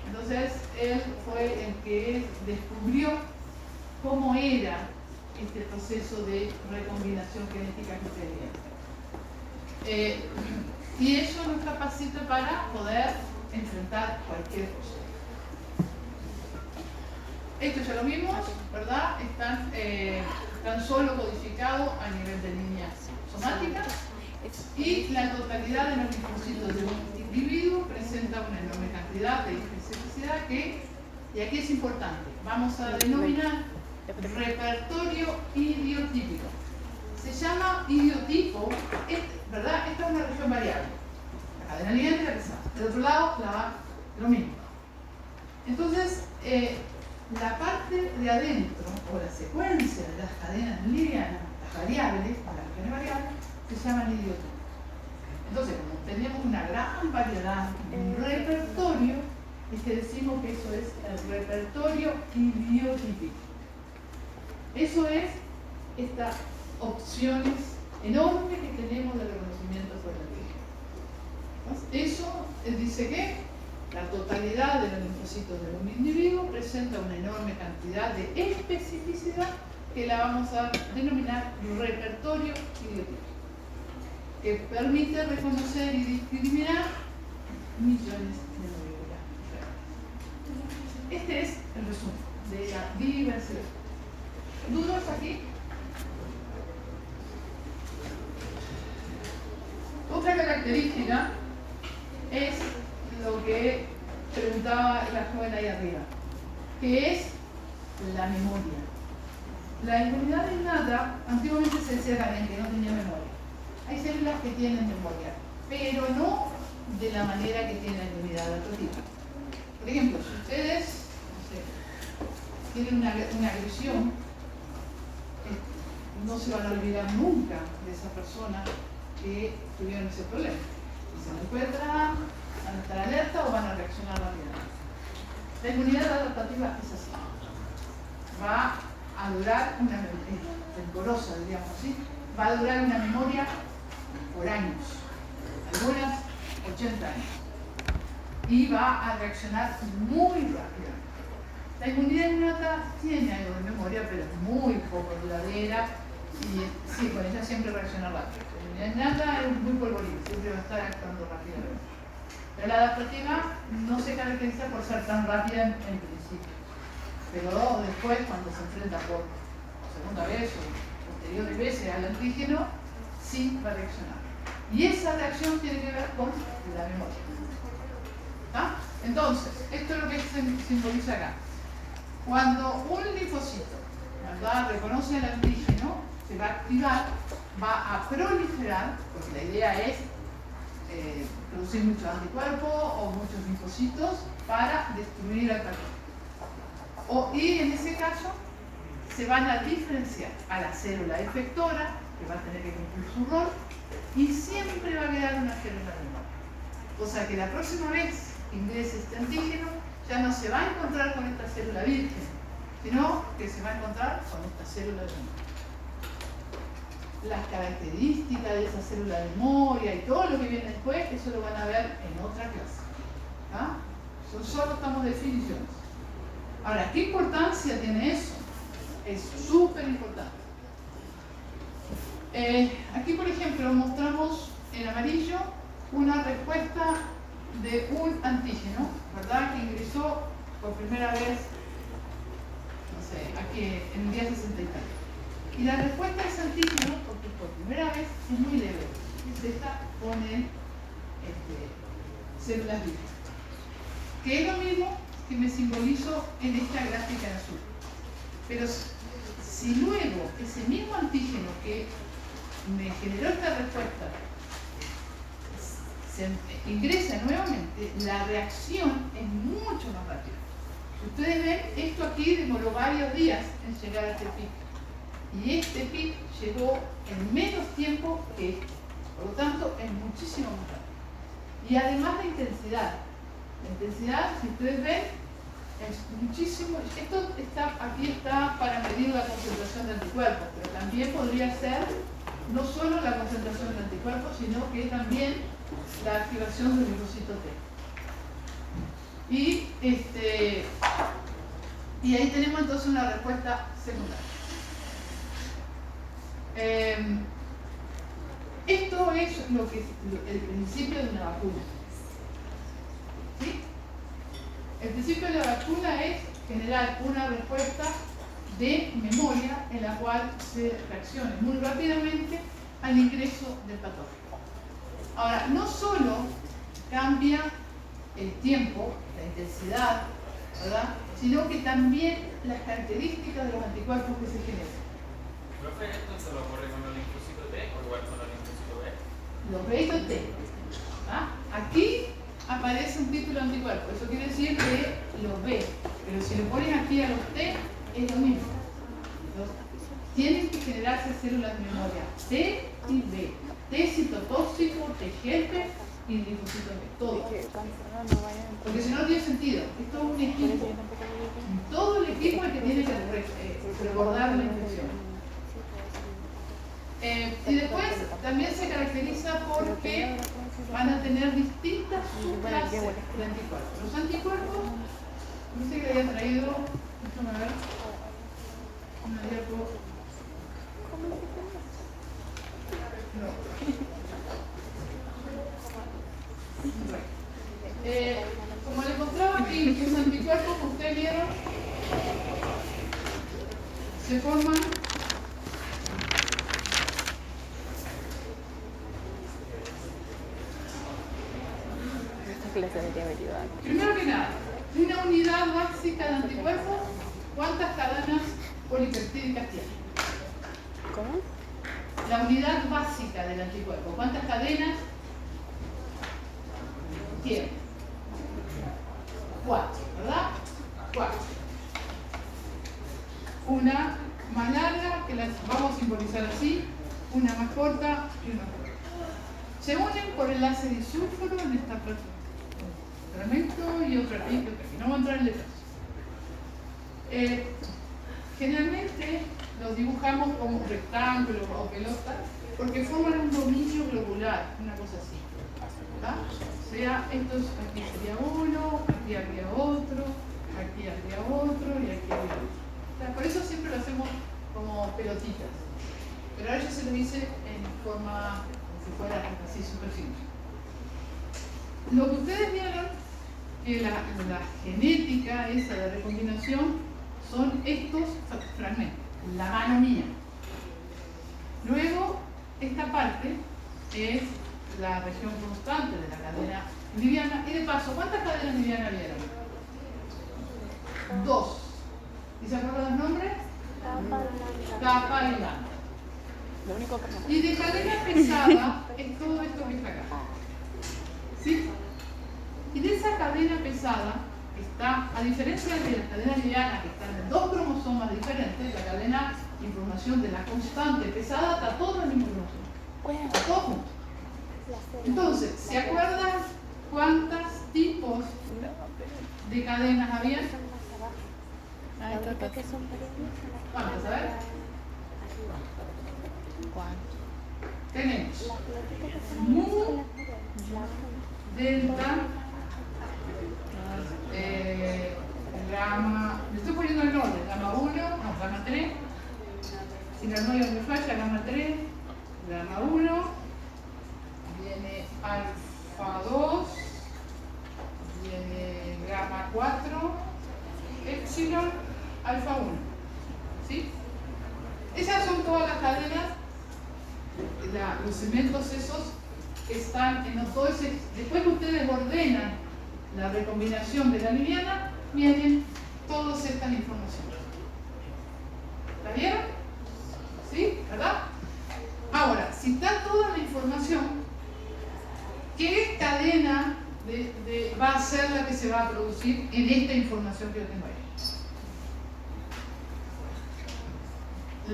Entonces, él fue el que descubrió cómo era este proceso de recombinación genética que ustedes ven. Y eso nos capacita para poder enfrentar cualquier cosa. Esto ya lo vimos, ¿verdad? Están solo codificados a nivel de líneas somáticas y la totalidad de los linfocitos de un individuo presenta una enorme cantidad de especificidad que, y aquí es importante, vamos a denominar repertorio idiotípico. Se llama idiotipo, ¿verdad? Esta es una región variable. La cadena ligante y la pesada. Del otro lado, lo mismo. Entonces, la parte de adentro, o la secuencia de las cadenas livianas, las variables, o las regiones variables, se llaman idiotipos. Entonces, como tenemos una gran variedad, un repertorio, decimos que eso es el repertorio idiotípico. Eso es estas opciones enormes que tenemos de reconocimiento por antígeno. Eso dice que la totalidad de los linfocitos de un individuo presenta una enorme cantidad de especificidad que la vamos a denominar repertorio idiotipo, que permite reconocer y discriminar millones de moléculas diferentes. Este es el resumen de la diversidad. ¿Dudas aquí? Otra característica es lo que preguntaba la joven ahí arriba, que es la memoria. La inmunidad innata antiguamente se decía también que no tenía memoria. Hay células que tienen memoria, pero no de la manera que tiene la inmunidad adaptativa. Por ejemplo, si ustedes tienen una agresión, no se van a olvidar nunca de esa persona que tuvieron ese problema. Si se lo encuentran, van a estar alerta o van a reaccionar rápidamente. La inmunidad adaptativa es así. Va a durar una memoria temporosa, diríamos así, va a durar una memoria por años, algunas 80 años, y va a reaccionar muy rápidamente. La inmunidad innata tiene algo de memoria, pero es muy poco duradera, y sí, con ella siempre reacciona rápido. La inmunidad innata es muy polvoril, siempre va a estar actuando rápidamente. Pero la adaptativa no se caracteriza por ser tan rápida en principio. Pero después, cuando se enfrenta por segunda vez o posteriores veces al antígeno, sí va a reaccionar. Y esa reacción tiene que ver con la memoria. ¿Ah? Entonces, esto es lo que se simboliza acá. Cuando un linfocito, ¿verdad?, reconoce el antígeno, se va a activar, va a proliferar, porque la idea es producir muchos anticuerpos o muchos linfocitos para destruir al patógeno. Y en ese caso se van a diferenciar a la célula efectora, que va a tener que cumplir su rol, y siempre va a quedar una célula de memoria. O sea que la próxima vez que ingrese este antígeno ya no se va a encontrar con esta célula virgen, sino que se va a encontrar con esta célula de memoria. Las características de esa célula de memoria y todo lo que viene después, eso lo van a ver en otra clase. ¿Ah? Solo estamos definiciones. Ahora, ¿qué importancia tiene eso? Es súper importante. Aquí, por ejemplo, mostramos en amarillo una respuesta de un antígeno, ¿verdad?, que ingresó por primera vez, no sé, aquí en el día 63. Y la respuesta de ese antígeno, porque por primera vez, es muy leve. Es esta con el células vivas. Que es lo mismo que me simbolizo en esta gráfica en azul. Pero si luego ese mismo antígeno que me generó esta respuesta se ingresa nuevamente, la reacción es mucho más rápida. Ustedes ven, esto aquí demoró varios días en llegar a este pic. Y este pic llegó en menos tiempo que este. Por lo tanto, es muchísimo más rápido. Y además la intensidad. La intensidad, si ustedes ven, es muchísimo. Esto aquí está para medir la concentración de anticuerpos, pero también podría ser no solo la concentración de anticuerpos, sino que también la activación del linfocito T. Y ahí tenemos entonces una respuesta secundaria. Esto es lo que el principio de una vacuna. ¿Sí? El principio de la vacuna es generar una respuesta de memoria en la cual se reaccione muy rápidamente al ingreso del patógeno. Ahora, no solo cambia el tiempo, la intensidad, ¿verdad?, sino que también las características de los anticuerpos que se generan. ¿Profe, esto solo ocurre con los linfocitos T o igual con los linfocitos B? Los B T. ¿Ah? Aquí aparece un título de anticuerpo, eso quiere decir que los B, pero si le pones aquí a los T, es lo mismo. Tienen que generarse células de memoria T y B. T citotóxico, T helper y el linfocito B, todo. Que cancelar no vayan a Porque si no, no tiene sentido. Es todo un equipo. Todo el equipo es el que tiene que rebordar la infección. Y después también se caracteriza porque van a tener distintas subclases de anticuerpos. Los anticuerpos, no sé que había traído, déjame ver, una diapo. No. Bueno. Como les mostraba aquí, los anticuerpos que ustedes vieron se forman primero que nada, una unidad básica de anticuerpos, ¿cuántas cadenas polipeptídicas tiene? ¿Cómo? La unidad básica del anticuerpo, ¿cuántas cadenas tiene? 4, ¿verdad? 4. Una más larga, que las vamos a simbolizar así, una más corta y una más corta. Se unen por enlace disulfuro en esta fragmento y otro aquí, y otro aquí. No voy a entrar en detalles. Generalmente los dibujamos como rectángulos o pelotas porque forman un dominio globular, una cosa así. ¿Verdad? O sea, estos aquí sería uno, aquí habría otro, aquí habría otro y aquí habría otro. O sea, por eso siempre lo hacemos como pelotitas. Pero ahora yo se lo hice en forma, como si fuera así súper simple. Lo que ustedes vieron, que la genética esa de recombinación, son estos fragmentos, la mano mía. Luego, esta parte es la región constante de la cadena liviana. Y de paso, ¿cuántas cadenas livianas vieron? 2. ¿Y se acuerdan los nombres? Capa y lambda. Y de cadena pesada es todo esto que está acá. ¿Sí? Y de esa cadena pesada está, a diferencia de las cadenas livianas que están en 2 cromosomas diferentes, la cadena de información de la constante pesada está todo en el mismo cromosoma. Está todo junto. Entonces, ¿se acuerdan cuántos tipos de cadenas había? ¿Cuántas? A ver. Tenemos mu, delta, gamma, le estoy poniendo el orden, gamma 1, no, gamma 3, si la memoria me falla, gamma 3, gamma 1, viene alfa 2, viene gamma 4, epsilon, alfa 1, ¿sí? Esas son todas las cadenas, los segmentos esos que están en los dos. Después que ustedes ordenan la recombinación de la liviana, vienen todas estas informaciones. ¿La vieron? ¿Sí? ¿Verdad? Ahora, si está toda la información, ¿qué cadena va a ser la que se va a producir en esta información que yo tengo ahí?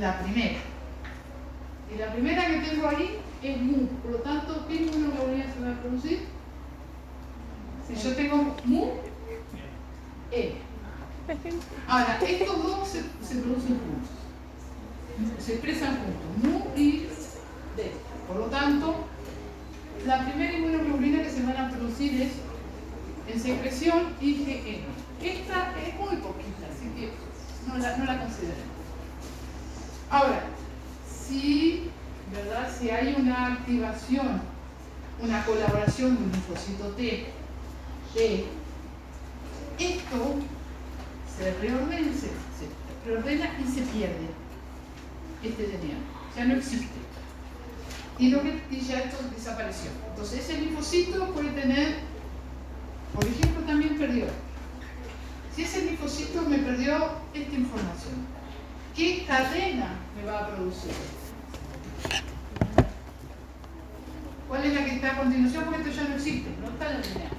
La primera. Y la primera que tengo ahí es mu. Por lo tanto, ¿qué inmunoglobulina se va a producir? Si yo tengo mu, E. Ahora, estos dos se producen juntos. Se expresan juntos. Mu y D. Por lo tanto, la primera inmunoglobulina que se van a producir es en secreción IgM. Esta es muy poquita, así que no la consideremos. Ahora, si hay una activación, una colaboración de un linfocito T, esto se reordena y se pierde este DNA, ya no existe. Y ya esto desapareció. Entonces ese linfocito puede tener, por ejemplo, también perdió. Si ese linfocito me perdió esta información, ¿qué cadena me va a producir? ¿Cuál es la que está a continuación? Porque esto ya no existe, no está en la DNA.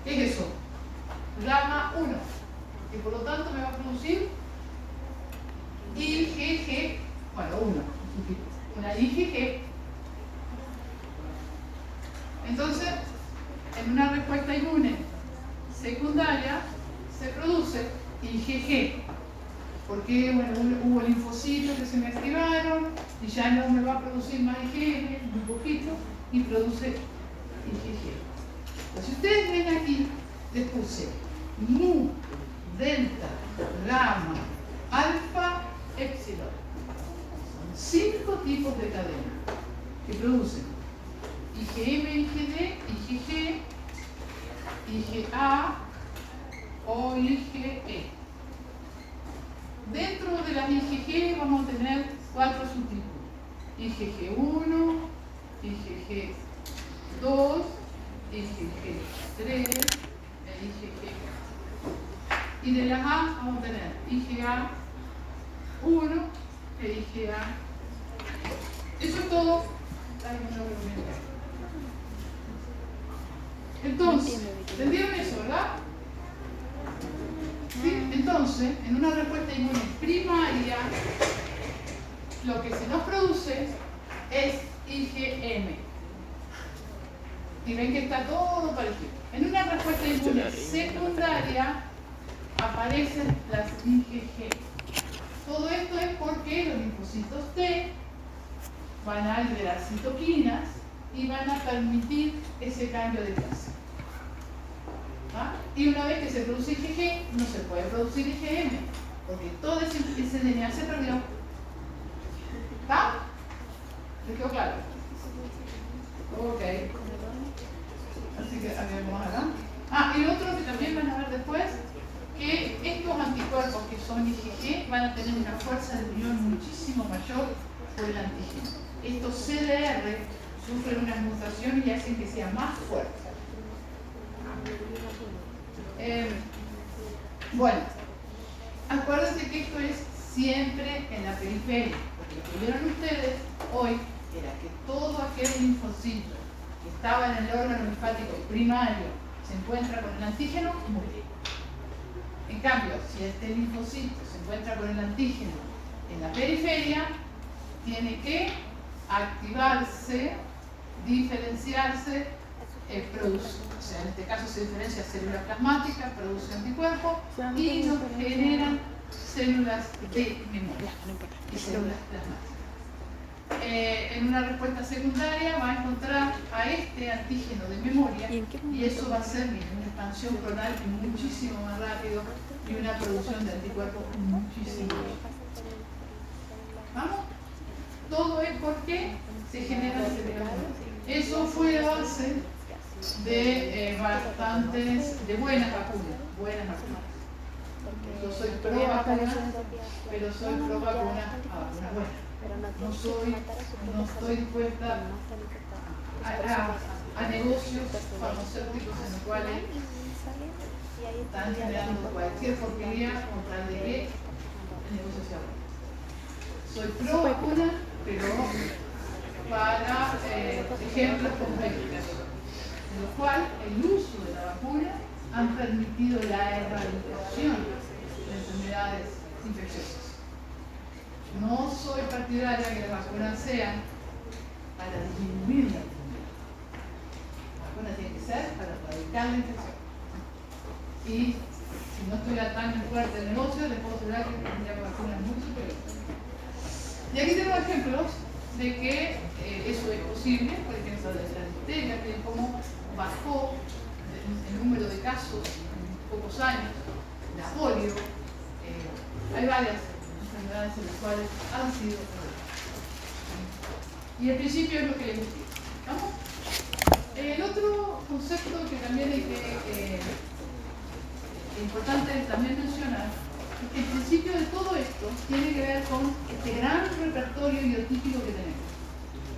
¿Qué es eso? Gamma 1, que por lo tanto me va a producir IgG, bueno, una IgG, porque bueno, hubo linfocitos que se me activaron y ya no me va a producir más IgM, muy poquito, y produce IgG. Entonces, si ustedes ven aquí, les puse mu, delta, gamma, alfa, epsilon. Son 5 tipos de cadena que producen IgM, IgD, IgG, IgA o IgE. Dentro de las IgG vamos a tener 4 subtipos: IgG1, IgG2, IgG3 e IgG4. Y de las A vamos a tener IgA1 e IgA. Eso es todo. Entonces, ¿entendieron eso, verdad? ¿Sí? Entonces, en una respuesta inmune primaria, lo que se nos produce es IgM. Y ven que está todo parecido. En una respuesta inmune secundaria aparecen las IgG. Todo esto es porque los linfocitos T van a liberar citoquinas y van a permitir ese cambio de clase. ¿Ah? Y una vez que se produce IgG, no se puede producir IgM, porque todo ese DNA se perdió. ¿Está? ¿Les quedó claro? Ok. Así que vamos acá. Y lo otro que también van a ver después, que estos anticuerpos que son IgG van a tener una fuerza de unión muchísimo mayor por el antígeno. Estos CDR sufren una mutación y hacen que sea más fuerte. Bueno, acuérdense que esto es siempre en la periferia, porque lo que vieron ustedes hoy era que todo aquel linfocito que estaba en el órgano linfático primario se encuentra con el antígeno, muere. En cambio, si este linfocito se encuentra con el antígeno en la periferia, tiene que activarse, diferenciarse, produce. O sea, en este caso se diferencia células plasmáticas, produce anticuerpos y nos generan células de memoria y células plasmáticas. En una respuesta secundaria va a encontrar a este antígeno de memoria y eso va a ser una expansión clonal muchísimo más rápido y una producción de anticuerpos muchísimo más. ¿Vamos? Todo es porque se generan células. Eso fue la base de buenas vacunas. Yo soy pro vacuna, pero soy pro vacuna a vacuna buena. No estoy dispuesta a negocios farmacéuticos en los cuales están generando cualquier porquería con tal de que el negocio sea bueno. Soy pro vacuna, pero para ejemplos concretos, en los cuales el uso de la vacuna han permitido la erradicación de enfermedades infecciosas. No soy partidaria que las vacunas sean para disminuir la enfermedad. La vacuna tiene que ser para erradicar la infección. Y si no estuviera tan fuerte el negocio, les puedo asegurar que tendría vacunas muy superiores. Y aquí tenemos ejemplos de que eso es posible, por ejemplo, de la difteria, que cómo bajó el número de casos en pocos años, la polio, hay varias enfermedades en las cuales han sido y el principio es lo que les dije. ¿Vamos? El otro concepto que también es importante también mencionar es que el principio de todo esto tiene que ver con este gran repertorio biotípico que tenemos.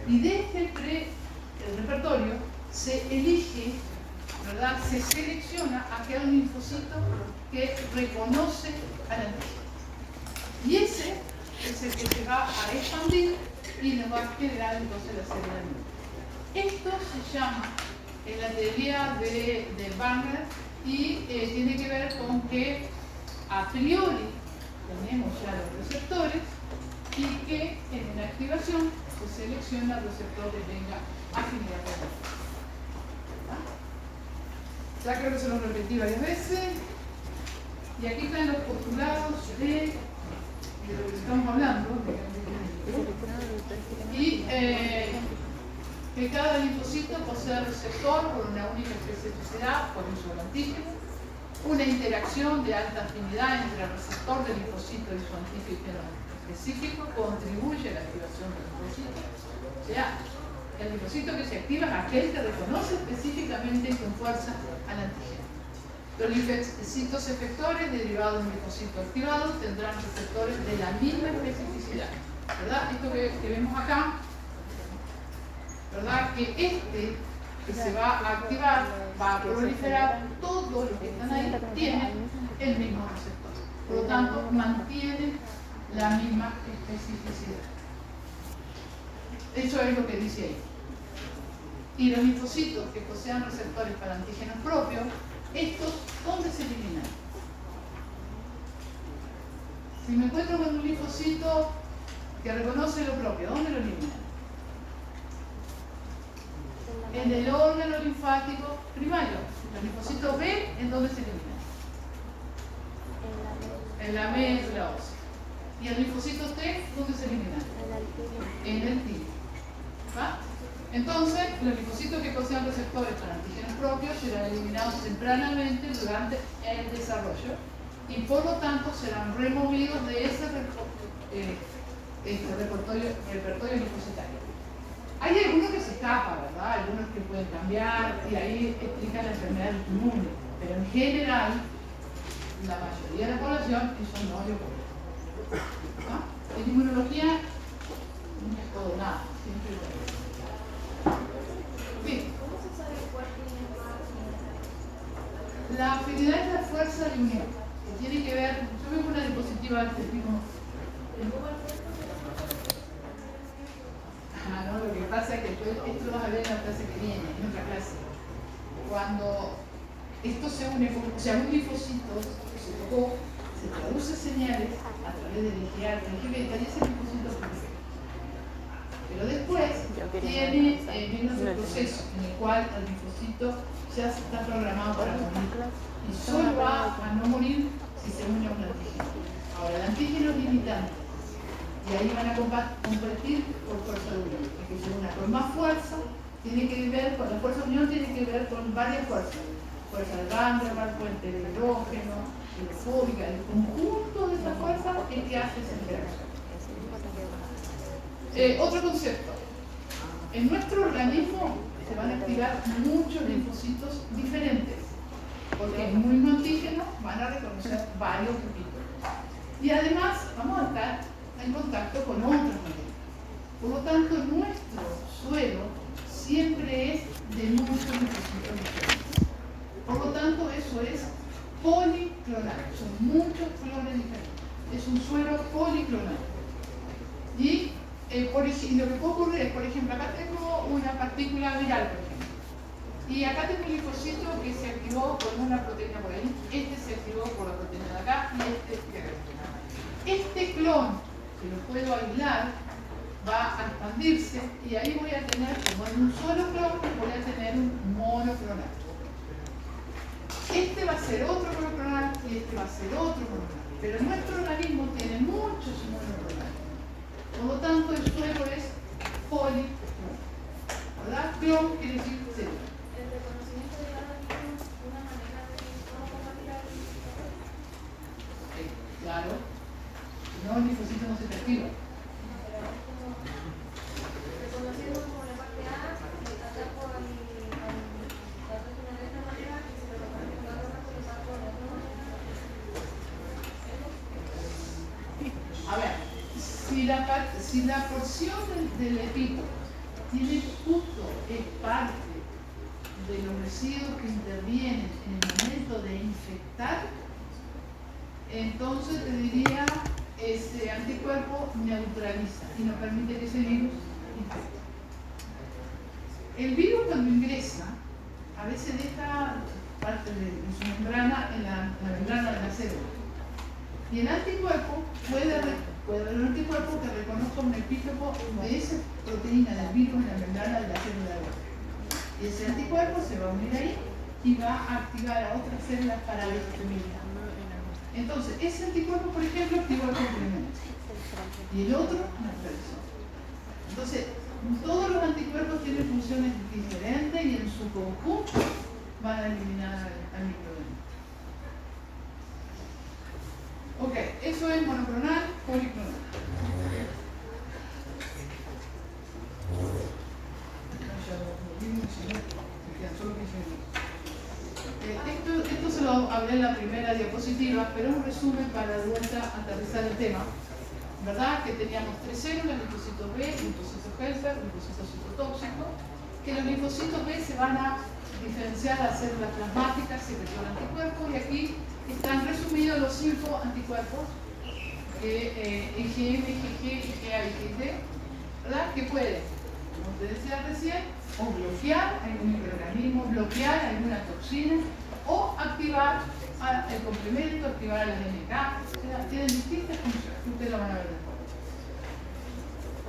Y de este repertorio se elige, ¿verdad? Se selecciona aquel linfocito que reconoce al antígeno. Y ese es el que se va a expandir y nos va a generar entonces la célula inmune. Esto se llama en la teoría de Wagner y tiene que ver con que a priori tenemos ya los receptores y que en la activación se selecciona el receptor que tenga afinidad con él. Ya creo que se lo repetí varias veces. Y aquí están los postulados de posee receptor por una única especificidad, por uso del antígeno, una interacción de alta afinidad entre el receptor del linfocito y su antígeno específico contribuye a la activación del linfocito. O sea, el linfocito que se activa es aquel que reconoce específicamente y con fuerza al antígeno. Los linfocitos efectores derivados de un linfocito activado tendrán receptores de la misma especificidad. ¿Verdad? Esto que vemos acá, ¿verdad? Que este que se va a activar, va a proliferar, todos los que están ahí tienen el mismo receptor. Por lo tanto, mantienen la misma especificidad. Eso es lo que dice ahí. Y los linfocitos que posean receptores para antígenos propios, estos, ¿dónde se eliminan? Si me encuentro con un linfocito que reconoce lo propio, ¿dónde lo eliminan? En el órgano linfático primario. El linfocito B, ¿en dónde se elimina? En la médula ósea. ¿Y el linfocito T, dónde se elimina? En el timo. ¿Va? Entonces, los linfocitos que posean receptores para antígenos propios serán eliminados tempranamente durante el desarrollo y por lo tanto serán removidos de ese repertorio linfocitario. Hay algunos que se escapan, ¿verdad? Algunos que pueden cambiar y ahí explican la enfermedad inmune, pero en general, la mayoría de la población eso no le ocurre. ¿Ah? En inmunología no es todo nada, siempre lo es. Bien. ¿Cómo se sabe cuál tiene más? La afinidad es la fuerza de unión, que tiene que ver, yo veo una diapositiva antes, digo, no, lo que pasa es que después esto lo vas a ver en la clase que viene, en otra clase. Cuando esto se une, o sea, un linfocito se tocó, se traduce señales a través del IgA, del IgB, y ese linfocito perfecto. Pero después viene otro proceso en el cual el linfocito ya está programado para morir y solo va a no morir si se une a un antígeno. Ahora, el antígeno es limitante y ahí van a competir por fuerza de unión. El que se una con más fuerza tiene que ver con la fuerza de unión, tiene que ver con varias fuerzas. Fuerza de Van der Waals, fuente de hidrógeno, hidrofóbica, el conjunto de esas fuerzas es el que hace esa interacción. Otro concepto. En nuestro organismo se van a activar muchos linfocitos diferentes, porque en un mismo antígeno van a reconocer varios receptores. Y además vamos a estar en contacto con otras moléculas. Por lo tanto, nuestro suero siempre es de muchos linfocitos diferentes. Por lo tanto, eso es policlonal. Son muchos clones diferentes. Es un suero policlonal. Y lo que puede ocurrir es, por ejemplo, acá tengo una partícula viral, por ejemplo. Y acá tengo un linfocito que se activó por una proteína por ahí. Este se activó por la proteína de acá y este de acá. Este clon, que lo puedo aislar, va a expandirse y ahí voy a tener, como en un solo clon, voy a tener un monoclonal. Este va a ser otro monoclonal y este va a ser otro monoclonal. Pero nuestro organismo tiene muchos monoclonales. Por lo tanto, el suero es policlonal. ¿Verdad? Clon quiere decir célula. El reconocimiento de la es una manera de no combatir al linfocito. Claro. Si no, el linfocito no se te activa. Reconociendo como la parte A, ataco al régimen de esta manera, y si lo reconozco con la otra parte, lo saco de la otra manera. A ver, si la porción del epítomo tiene justo, es parte de los residuos que intervienen en el momento de infectar, entonces te diría, ese anticuerpo neutraliza y no permite que ese virus infecte. El virus cuando ingresa, a veces deja parte de su membrana en la membrana de la célula. Y el anticuerpo puede haber un anticuerpo que reconozca un epítopo de esa proteína del virus en la membrana de la célula de hueso. Y ese anticuerpo se va a unir ahí y va a activar a otras células para destruirla. Entonces, ese anticuerpo, por ejemplo, activa el complemento. Y el otro neutralizó. Entonces, todos los anticuerpos anticuerpos tienen funciones diferentes y en su conjunto van a eliminar al microorganismo. Ok, eso es monoclonal, policlonal. Esto se lo hablé en la primera diapositiva, pero es un resumen para de vuelta aterrizar el tema. ¿Verdad? Que teníamos tres células, linfocitos B, linfocitos helper, linfocitos citotóxicos, que los linfocitos B se van a diferenciar a células plasmáticas, secretor anticuerpos, y aquí están resumidos los 5 anticuerpos, IgM, IgG, IgA, IgD, ¿verdad? Que pueden, como te decía recién, o bloquear algún microorganismo, bloquear alguna toxina, o activar el complemento, activar las NK, o sea, tienen distintas funciones, ustedes lo van a ver después.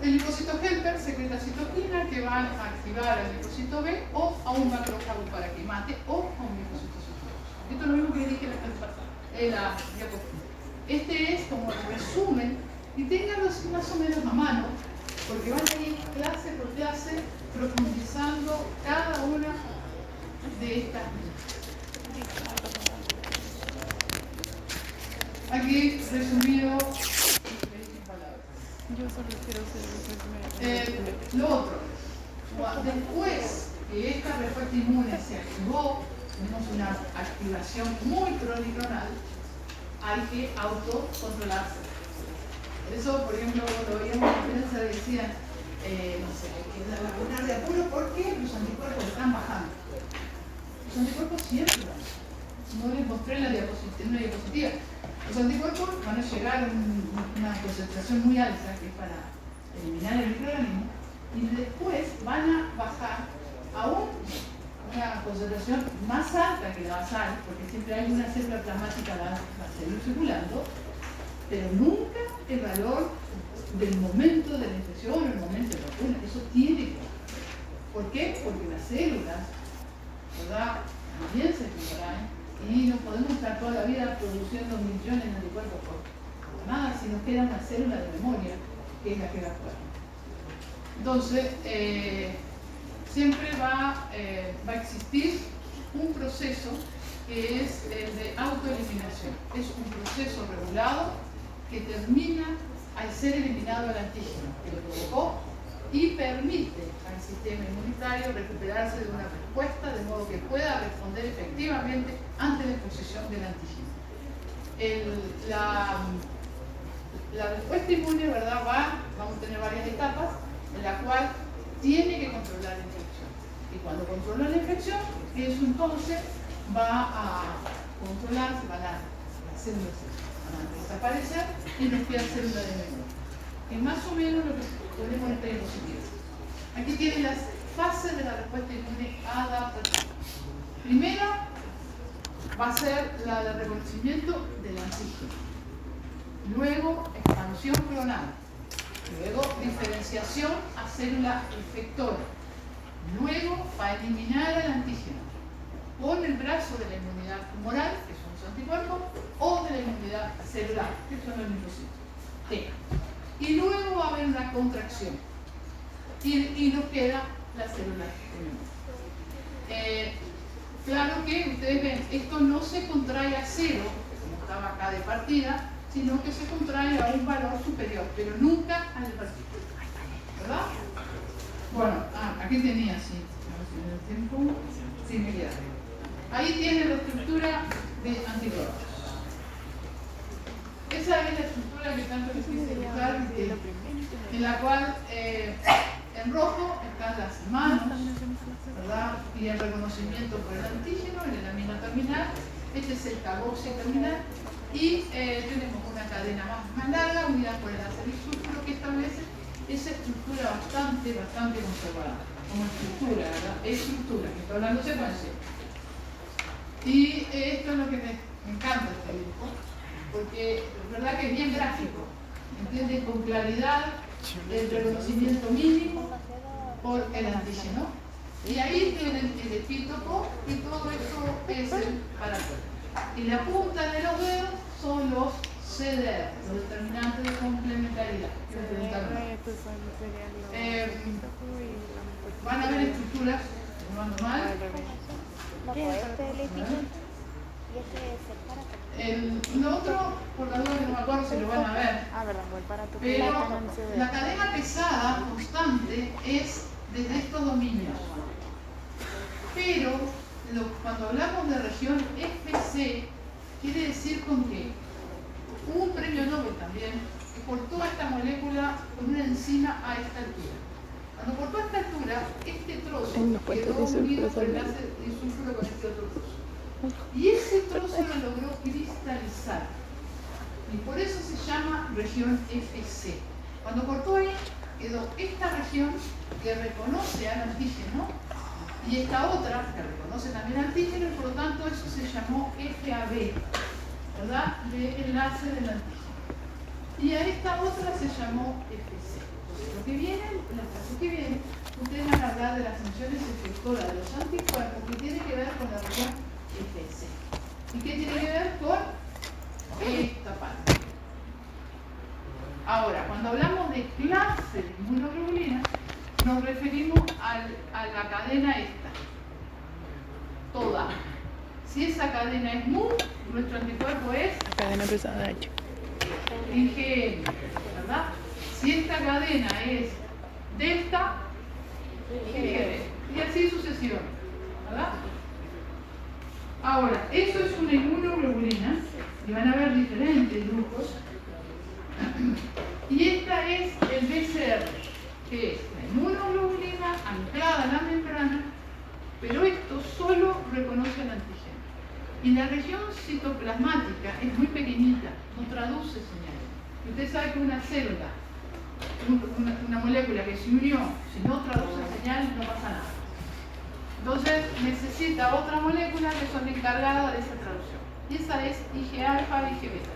El linfocito helper secreta citoquina que van a activar al linfocito B o a un macrófago para que mate o a un linfocito citotóxico. Esto es lo mismo que dije en la diapositiva. Este es como el resumen y ténganlos más o menos a mano porque van a ir clase por clase profundizando cada una de estas. Aquí resumido en palabras. Yo solo quiero ser Lo otro, después que esta respuesta inmune se activó, tenemos una activación muy cronicronal, hay que autocontrolarse. Por eso, por ejemplo, cuando veíamos la conferencia decían, no sé, hay que vacunar de apuro porque los anticuerpos están bajando. Los anticuerpos siempre van. No les mostré en una diapositiva. Los anticuerpos van a llegar a una concentración muy alta, que es para eliminar el microorganismo, y después van a bajar a una concentración más alta que la basal, porque siempre hay una célula plasmática va a seguir circulando, pero nunca el valor del momento de la infección o el momento de la vacuna. Eso tiene que bajar. ¿Por qué? Porque las células, ¿verdad?, también se contraen y no podemos estar toda la vida produciendo millones de anticuerpos por nada si nos queda una célula de memoria que es la que va a actuar. Entonces, siempre va a existir un proceso que es el de autoeliminación. Es un proceso regulado que termina al ser eliminado el antígeno que lo provocó y permite al sistema inmunitario recuperarse de una respuesta de modo que pueda responder efectivamente ante la exposición del antígeno. La respuesta inmune, ¿verdad? Vamos a tener varias etapas en la cual tiene que controlar la infección. Y cuando controla la infección, eso entonces va a controlarse, las células van a desaparecer y nos queda célula de memoria. Es más o menos lo que ponemos en esta diapositiva. Aquí tienen las fases de la respuesta inmune adaptativa. Primera va a ser la de reconocimiento del antígeno. Luego, expansión clonal. Luego, diferenciación a célula efectora. Luego, para eliminar el antígeno con el brazo de la inmunidad tumoral, que son los anticuerpos, o de la inmunidad celular, que son los linfocitos T. Y luego va a haber una contracción. Y nos queda la célula de claro que ustedes ven, esto no se contrae a cero, como estaba acá de partida, sino que se contrae a un valor superior, pero nunca al de partida. ¿Verdad? Bueno, aquí tenía, sí. A ver si en el tiempo. Sí, me queda. Ahí tiene la estructura de anticuerpos. Esa es la estructura que tanto les quise dibujar, en la cual en rojo están las manos, ¿verdad? Y el reconocimiento por el antígeno, en el amino terminal. Este es el carboxi terminal. Y tenemos una cadena más larga unida por el ácido sulfuro que establece esa estructura bastante conservada. Como estructura, ¿verdad? Estructura, que está hablando de secuencia. Y esto es lo que me encanta este dibujo, porque es verdad que es bien gráfico, ¿entienden? Con claridad el reconocimiento mínimo por el antígeno. Y ahí tienen el epítopo y todo esto es el paracuerpo. Y la punta de los dedos son los CDR, los determinantes de complementariedad. van a haber estructuras, no ando mal. No puede este el etiqueta y este separa. Lo otro, por la duda que no me acuerdo si lo van a ver, Ah, verdad, voy para tu pero plata, la cadena pesada constante es desde estos dominios. Pero cuando hablamos de región FC, quiere decir con que hubo un premio Nobel también que cortó a esta molécula con una enzima a esta altura. Cuando cortó a esta altura, este trozo quedó unido por el enlace disulfuro con este otro trozo. Y ese trozo lo logró cristalizar. Y por eso se llama región FC. Cuando cortó ahí, quedó esta región que reconoce al antígeno y esta otra que reconoce también al antígeno, y por lo tanto eso se llamó FAB, ¿verdad? De enlace del antígeno. Y a esta otra se llamó FC. Entonces, lo que viene, la clase que viene, ustedes van a hablar de las funciones efectoras de los anticuerpos que tiene que ver con la región FC. ¿Y qué tiene que ver con esta parte? Ahora, cuando hablamos de clase de inmunoglobulina, nos referimos a la cadena esta, toda. Si esa cadena es mu, nuestro anticuerpo es cadena pesada hecho. IgM, ¿verdad? Si esta cadena es delta, IgM, y así sucesión, ¿verdad? Ahora, eso es una inmunoglobulina, y van a ver diferentes grupos, y esta es el BCR, que es la inmunoglobulina anclada en la membrana, pero esto solo reconoce al antígeno. Y la región citoplasmática es muy pequeñita, no traduce señales. Y usted sabe que una célula, una molécula que se unió, si no traduce señal, no pasa nada. Entonces necesita otra molécula que son encargadas de esa traducción. Y esa es Ig alfa y Ig beta.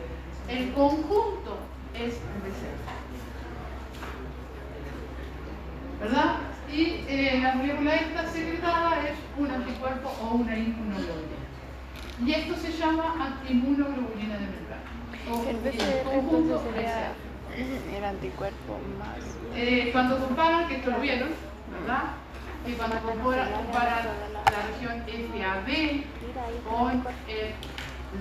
El conjunto es el BCR. ¿Verdad? Y la molécula esta secretada es un anticuerpo o una inmunoglobulina. Y esto se llama inmunoglobulina de membrana. El BCR entonces sería el anticuerpo más. Cuando comparan, que esto lo vieron, ¿verdad? Y cuando comparan la región FAB con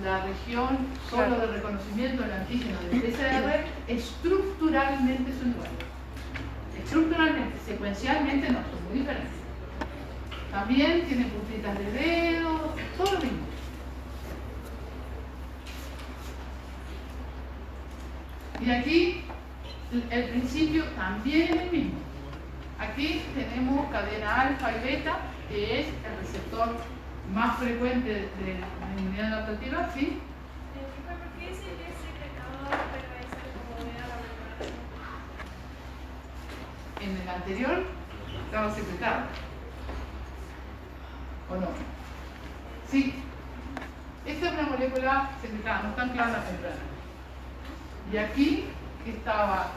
la región solo de reconocimiento del antígeno del PCR, estructuralmente son iguales. Estructuralmente, secuencialmente no, son muy diferentes. También tienen puntitas de dedo, todo lo mismo. Y aquí el principio también es el mismo. Aquí tenemos cadena alfa y beta, que es el receptor más frecuente de la inmunidad adaptativa, ¿sí? ¿Por qué dice que es secretado, pero es como de la membrana? En el anterior estaba secretado. ¿O no? Sí. Esta es una molécula secretada, no está anclada en la membrana. Y aquí estaba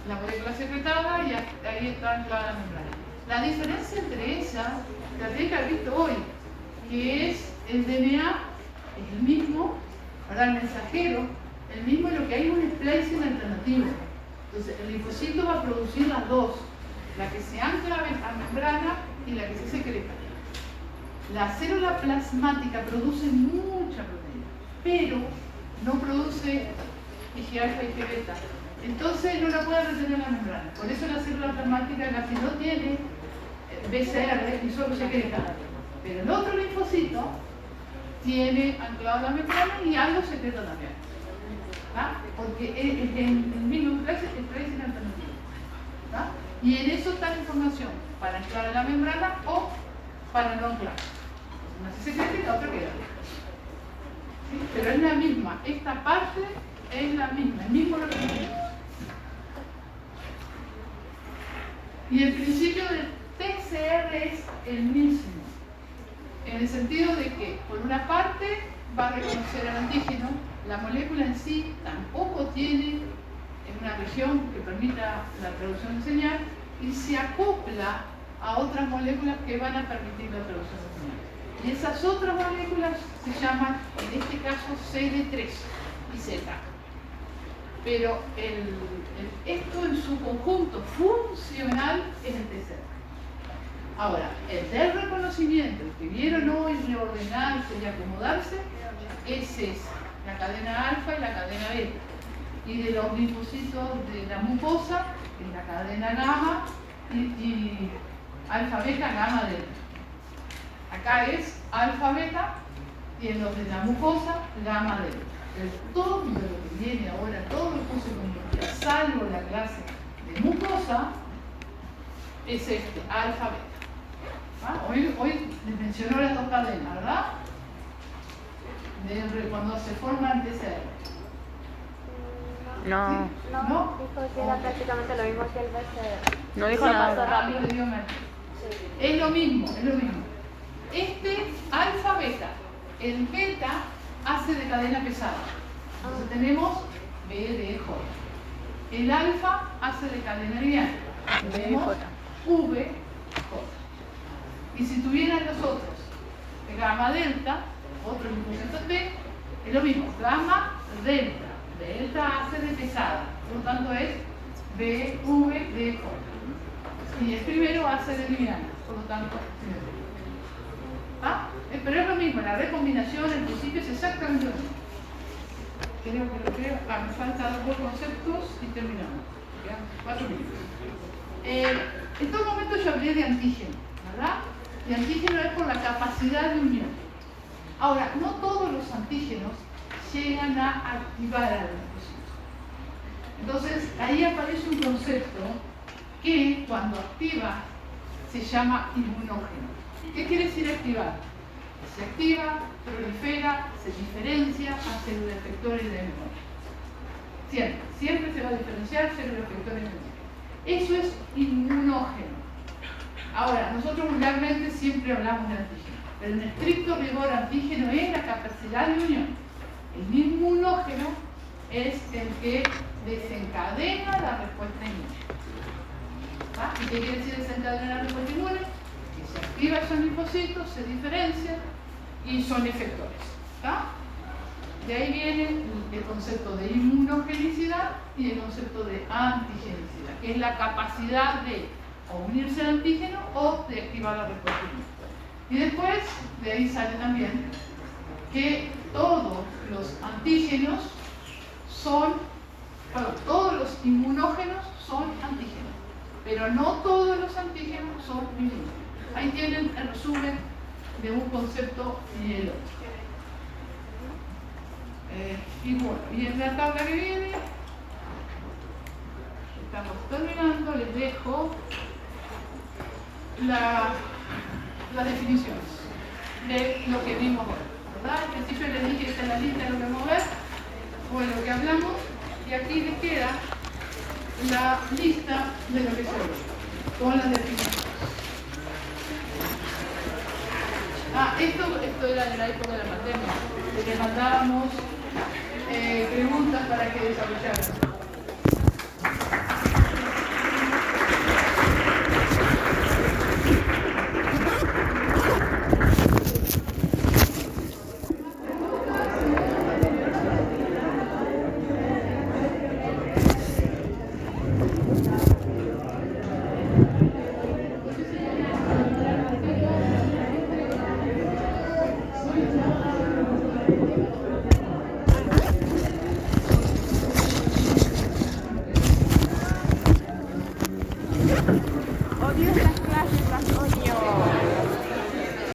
la molécula secretada y ahí está anclada la membrana. La diferencia entre ellas, la tienen que haber visto hoy, que es el DNA, es el mismo, ahora el mensajero, el mismo, lo que hay es un splicing alternativo. Entonces el linfocito va a producir las dos, la que se ancla a membrana y la que se secreta. La célula plasmática produce mucha proteína, pero no produce Ig alfa y Ig beta. Entonces no la puede retener en la membrana. Por eso la célula plasmática casi no tiene BCR y solo secreta. Pero el otro linfocito tiene anclado la membrana y algo secreta también. ¿Ah? Porque es el mismo splicing alternativo. ¿Ah? Y en eso está la información, para anclar en la membrana o para no anclar. Una se secreta y la otra queda. ¿Sí? Pero es la misma, esta parte es la misma, el mismo reconocimiento. Y el principio del PCR es el mismo, en el sentido de que, por una parte, va a reconocer al antígeno, la molécula en sí tampoco tiene una región que permita la traducción de señal y se acopla a otras moléculas que van a permitir la traducción de señal. Y esas otras moléculas se llaman, en este caso, CD3 y Z. Pero esto en su conjunto funcional es el PCR. Ahora, el del reconocimiento, el que vieron hoy reordenarse y acomodarse, ese es la cadena alfa y la cadena beta. Y de los linfocitos de la mucosa, es la cadena gamma y alfa, beta, gamma, delta. Acá es alfa, beta y en los de la mucosa, gamma, delta. Pero todo lo que viene ahora, todo el curso de complejidad, salvo la clase de mucosa, es este, alfa, beta. ¿Ah? Hoy les mencionó las dos cadenas, ¿verdad? Cuando se forma el TCR. No, ¿Sí? No, ¿No? dijo que era prácticamente lo mismo que el BCR. no dijo Se nada. pasó rápido. Ah, no le dio mal. Sí. Es lo mismo, es lo mismo. Este alfa beta, el beta hace de cadena pesada. Entonces tenemos B, D, J. El alfa hace de cadena lineal. Tenemos V, J. Y si tuvieran los otros, gamma delta, otros linfocitos T, es lo mismo, gamma delta. Delta hace de pesada, por lo tanto es B, V, D, J. Y el primero hace de lineal, por lo tanto, ¿ah? Pero es lo mismo, la recombinación en principio es exactamente lo mismo. Me faltan dos conceptos y terminamos. ¿Ya? 4 minutos. En todo momento yo hablé de antígeno, ¿verdad? Y antígeno es por la capacidad de unión. Ahora, no todos los antígenos llegan a activar al linfocito. Entonces, ahí aparece un concepto que cuando activa se llama inmunógeno. ¿Qué quiere decir activar? Se activa, prolifera, se diferencia a células efectores de memoria. Siempre se va a diferenciar células efectores de memoria. Eso es inmunógeno. Ahora, nosotros vulgarmente siempre hablamos de antígeno, pero en estricto rigor antígeno es la capacidad de unión. El inmunógeno es el que desencadena la respuesta inmune. ¿Ah? ¿Y qué quiere decir desencadenar la respuesta inmune? Que se activa esos linfocitos, se diferencian y son efectores. ¿Ah? De ahí viene el concepto de inmunogenicidad y el concepto de antigenicidad, que es la capacidad de o unirse al antígeno o de activar la respuesta inmune. Y después, de ahí sale también que todos los antígenos son, todos los inmunógenos son antígenos, pero no todos los antígenos son inmunógenos. Ahí tienen el resumen de un concepto y el otro. Y bueno, y en la tabla que viene, estamos terminando, les dejo las definiciones de lo que vimos hoy, ¿verdad? Al principio les dije que esta es la lista de lo que vamos a ver, o de lo que hablamos, y aquí les queda la lista de lo que se ve, con las definiciones. Esto era de la época de la pandemia, que les mandábamos preguntas para que desarrollaran. Odio estas clases, las odio.